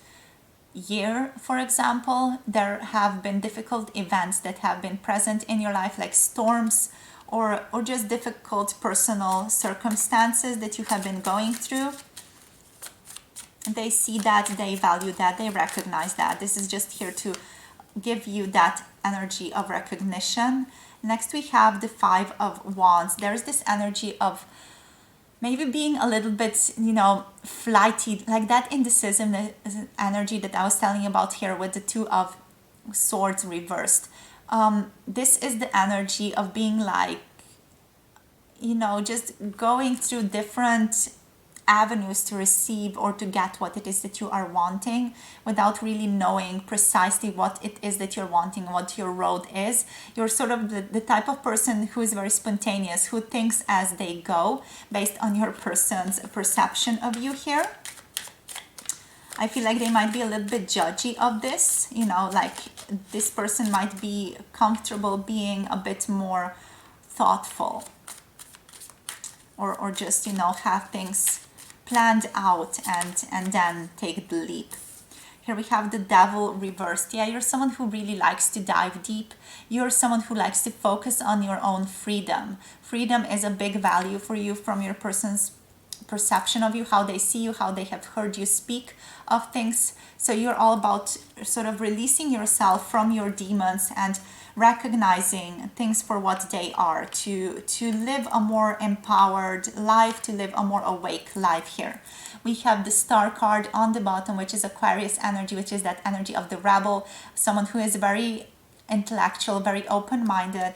year, for example. There have been difficult events that have been present in your life, like storms or just difficult personal circumstances that you have been going through. They see that, they value that, they recognize that. This is just here to give you that energy of recognition. Next we have the Five of Wands. There's this energy of maybe being a little bit, you know, flighty, like that indecision, the energy that I was telling you about here with the Two of Swords reversed. This is the energy of being like, you know, just going through different avenues to receive or to get what it is that you are wanting without really knowing precisely what it is that you're wanting, what your road is. You're sort of the type of person who is very spontaneous, who thinks as they go based on your person's perception of you here. I feel like they might be a little bit judgy of this, you know, like this person might be comfortable being a bit more thoughtful or just, you know, have things planned out and then take the leap. Here we have the Devil reversed. Yeah, you're someone who really likes to dive deep. You're someone who likes to focus on your own freedom. Freedom is a big value for you from your person's perception of you, how they see you, how they have heard you speak of things. So you're all about sort of releasing yourself from your demons and recognizing things for what they are, to live a more empowered life, to live a more awake life here. We have the Star card on the bottom, which is Aquarius energy, which is that energy of the rebel, someone who is very intellectual, very open-minded,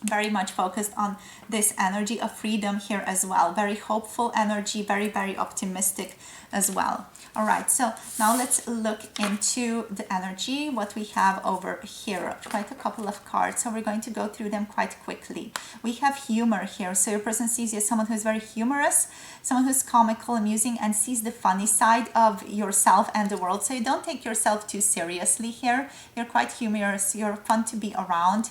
very much focused on this energy of freedom here as well. Very hopeful energy, very, very optimistic as well. All right, so now let's look into the energy, what we have over here. Quite a couple of cards, so we're going to go through them quite quickly. We have humor here, so your person sees you as someone who's very humorous, someone who's comical, amusing, and sees the funny side of yourself and the world. So you don't take yourself too seriously here. You're quite humorous, you're fun to be around.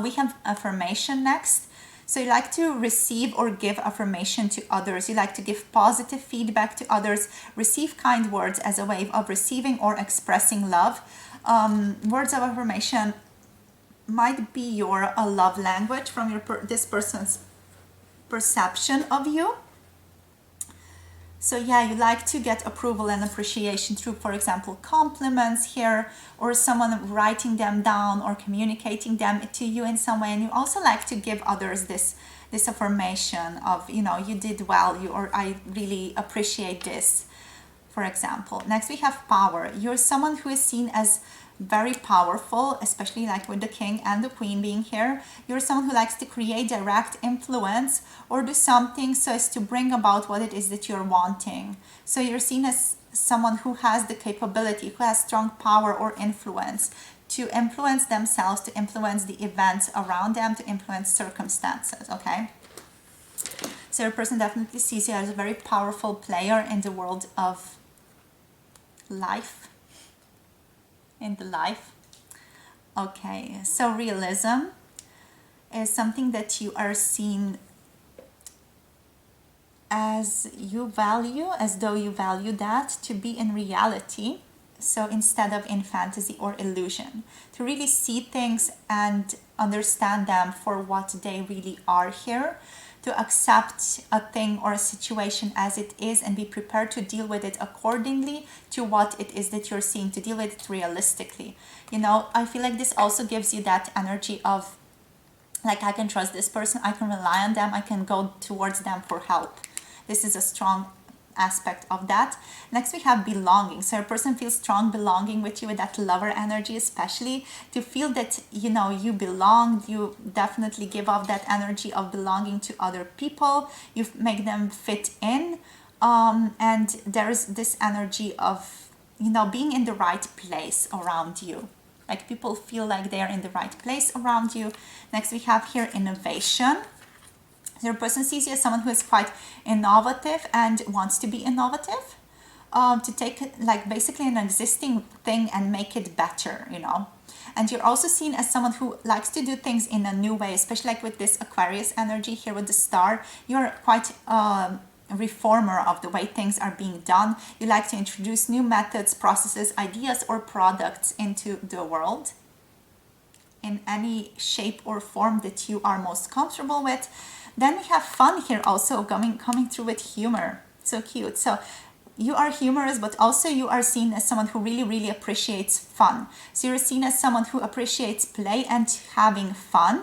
We have affirmation next. So you like to receive or give affirmation to others. You like to give positive feedback to others, receive kind words as a way of receiving or expressing love. Words of affirmation might be your love language from this person's perception of you. So yeah, you like to get approval and appreciation through, for example, compliments here, or someone writing them down or communicating them to you in some way. And you also like to give others this affirmation of, you know, you did well, or I really appreciate this, for example. Next we have power. You're someone who is seen as very powerful, especially like with the king and the queen being here. You're someone who likes to create direct influence or do something so as to bring about what it is that you're wanting. So you're seen as someone who has the capability, who has strong power or influence to influence themselves, to influence the events around them, to influence circumstances, okay? So your person definitely sees you as a very powerful player in the world of life. Okay, so realism is something that you are seen as you value, as though you value that to be in reality. So instead of in fantasy or illusion, to really see things and understand them for what they really are here, to accept a thing or a situation as it is and be prepared to deal with it accordingly to what it is that you're seeing, to deal with it realistically. You know, I feel like this also gives you that energy of, like, I can trust this person, I can rely on them, I can go towards them for help. This is a strong aspect of that. Next we have belonging. So a person feels strong belonging with you, with that lover energy, especially to feel that, you know, you belong. You definitely give off that energy of belonging to other people. You make them fit in, and there is this energy of, you know, being in the right place around you. Like people feel like they are in the right place around you. Next we have here innovation. Your person sees you as someone who is quite innovative and wants to be innovative, to take like basically an existing thing and make it better, you know. And you're also seen as someone who likes to do things in a new way, especially like with this Aquarius energy here with the star. You're quite a reformer of the way things are being done. You like to introduce new methods, processes, ideas, or products into the world in any shape or form that you are most comfortable with. Then we have fun here also coming through with humor. So cute. So you are humorous, but also you are seen as someone who really, really appreciates fun. So you're seen as someone who appreciates play and having fun,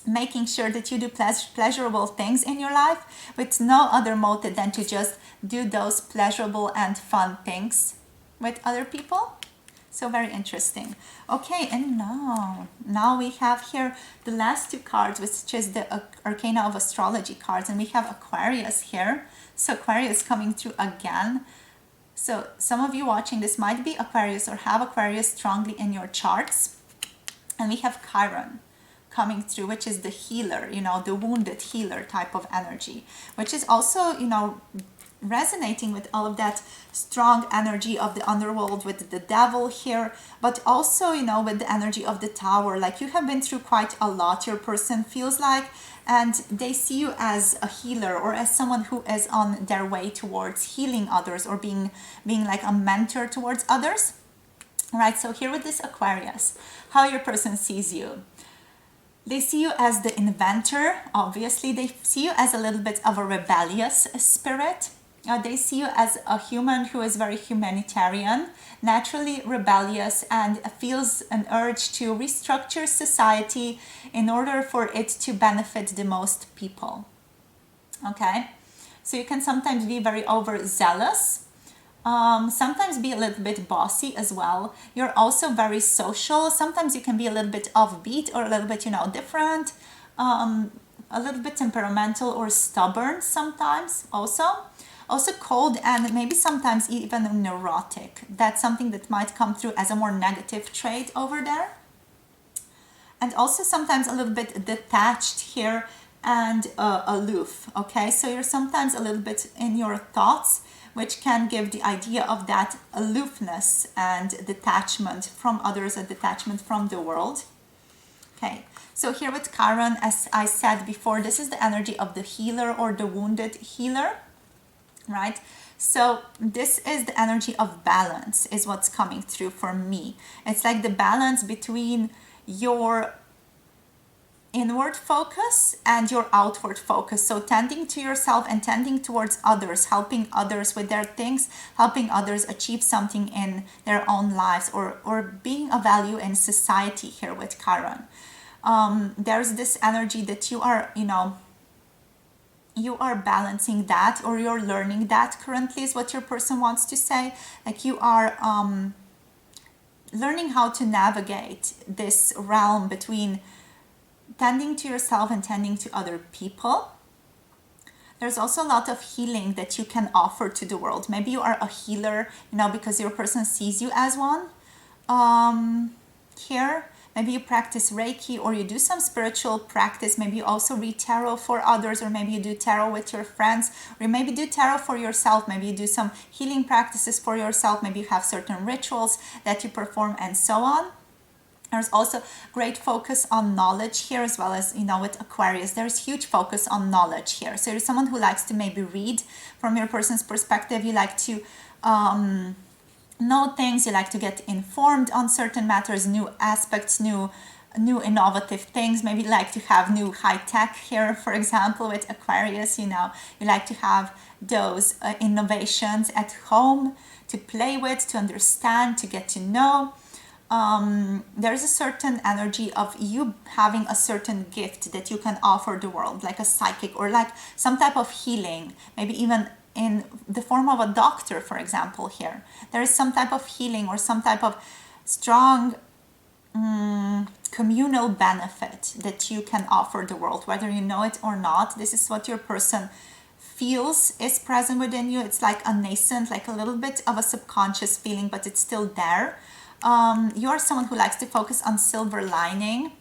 making sure that you do pleasurable things in your life with no other motive than to just do those pleasurable and fun things with other people. So very interesting. Okay, and now we have here the last two cards, which is the Arcana of Astrology cards, and we have Aquarius here. So Aquarius coming through again. So some of you watching this might be Aquarius or have Aquarius strongly in your charts. And we have Chiron coming through, which is the healer, you know, the wounded healer type of energy, which is also, you know, resonating with all of that strong energy of the underworld with the devil here, but also, you know, with the energy of the tower. Like you have been through quite a lot, your person feels like, and they see you as a healer or as someone who is on their way towards healing others or being like a mentor towards others. All right, so here with this Aquarius, how your person sees you. They see you as the inventor, obviously. They see you as a little bit of a rebellious spirit. They see you as a human who is very humanitarian, naturally rebellious, and feels an urge to restructure society in order for it to benefit the most people. Okay? So you can sometimes be very overzealous, sometimes be a little bit bossy as well. You're also very social. Sometimes you can be a little bit offbeat or a little bit, you know, different, a little bit temperamental or stubborn sometimes also cold and maybe sometimes even neurotic. That's something that might come through as a more negative trait over there. And also sometimes a little bit detached here and aloof. Okay, so you're sometimes a little bit in your thoughts, which can give the idea of that aloofness and detachment from others, a detachment from the world. Okay, so So here with Chiron, as I said before, this is the energy of the healer or the wounded healer, right? So this is the energy of balance is what's coming through for me. It's like the balance between your inward focus and your outward focus. So tending to yourself and tending towards others, helping others with their things, helping others achieve something in their own lives, or being a value in society here with Chiron. There's this energy that you are, you are balancing that, or you're learning that currently is what your person wants to say. Like you are learning how to navigate this realm between tending to yourself and tending to other people. There's also a lot of healing that you can offer to the world. Maybe you are a healer, because your person sees you as one. Here, maybe you practice Reiki, or you do some spiritual practice. Maybe you also read tarot for others, or maybe you do tarot with your friends, or maybe do tarot for yourself. Maybe you do some healing practices for yourself. Maybe you have certain rituals that you perform, and so on. There's also great focus on knowledge here, as well as, with Aquarius, there's huge focus on knowledge here. So you're someone who likes to maybe read from your person's perspective. You like to know things. You like to get informed on certain matters, new aspects, new innovative things. Maybe you like to have new high tech here, for example, with Aquarius. You like to have those innovations at home to play with, to understand, to get to know. There's a certain energy of you having a certain gift that you can offer the world, like a psychic, or like some type of healing, maybe even in the form of a doctor, for example. Here there is some type of healing or some type of strong communal benefit that you can offer the world, whether you know it or not. This is what your person feels is present within you. It's like a nascent, like a little bit of a subconscious feeling, but it's still there. You are someone who likes to focus on silver lining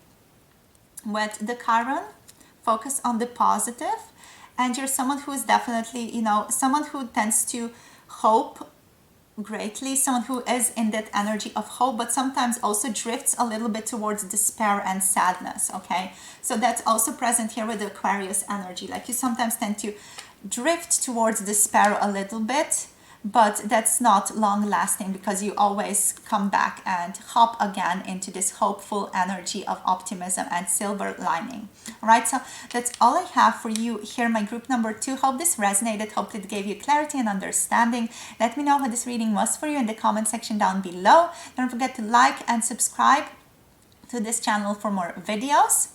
with the Chiron, focus on the positive, and you're someone who is definitely, someone who tends to hope greatly, someone who is in that energy of hope, but sometimes also drifts a little bit towards despair and sadness, okay? So that's also present here with the Aquarius energy. Like you sometimes tend to drift towards despair a little bit, but that's not long lasting, because you always come back and hop again into this hopeful energy of optimism and silver lining. All right, so that's all I have for you here, my group number 2. Hope this resonated. Hope it gave you clarity and understanding. Let me know how this reading was for you in the comment section down below. Don't forget to like and subscribe to this channel for more videos.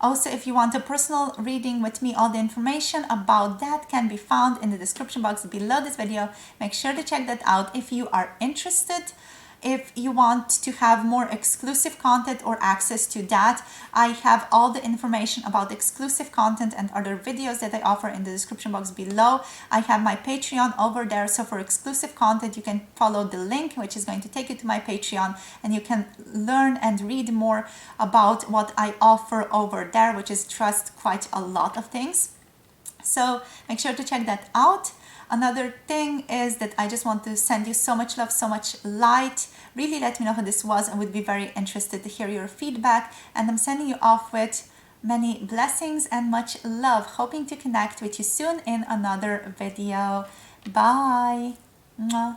Also, if you want a personal reading with me, all the information about that can be found in the description box below this video. Make sure to check that out if you are interested. If you want to have more exclusive content or access to that, I have all the information about exclusive content and other videos that I offer in the description box below. I have my Patreon over there, so for exclusive content you can follow the link, which is going to take you to my Patreon, and you can learn and read more about what I offer over there, which is quite a lot of things. So make sure to check that out. Another thing is that I just want to send you so much love, so much light. Really let me know how this was. I would be very interested to hear your feedback. And I'm sending you off with many blessings and much love. Hoping to connect with you soon in another video. Bye. Mwah.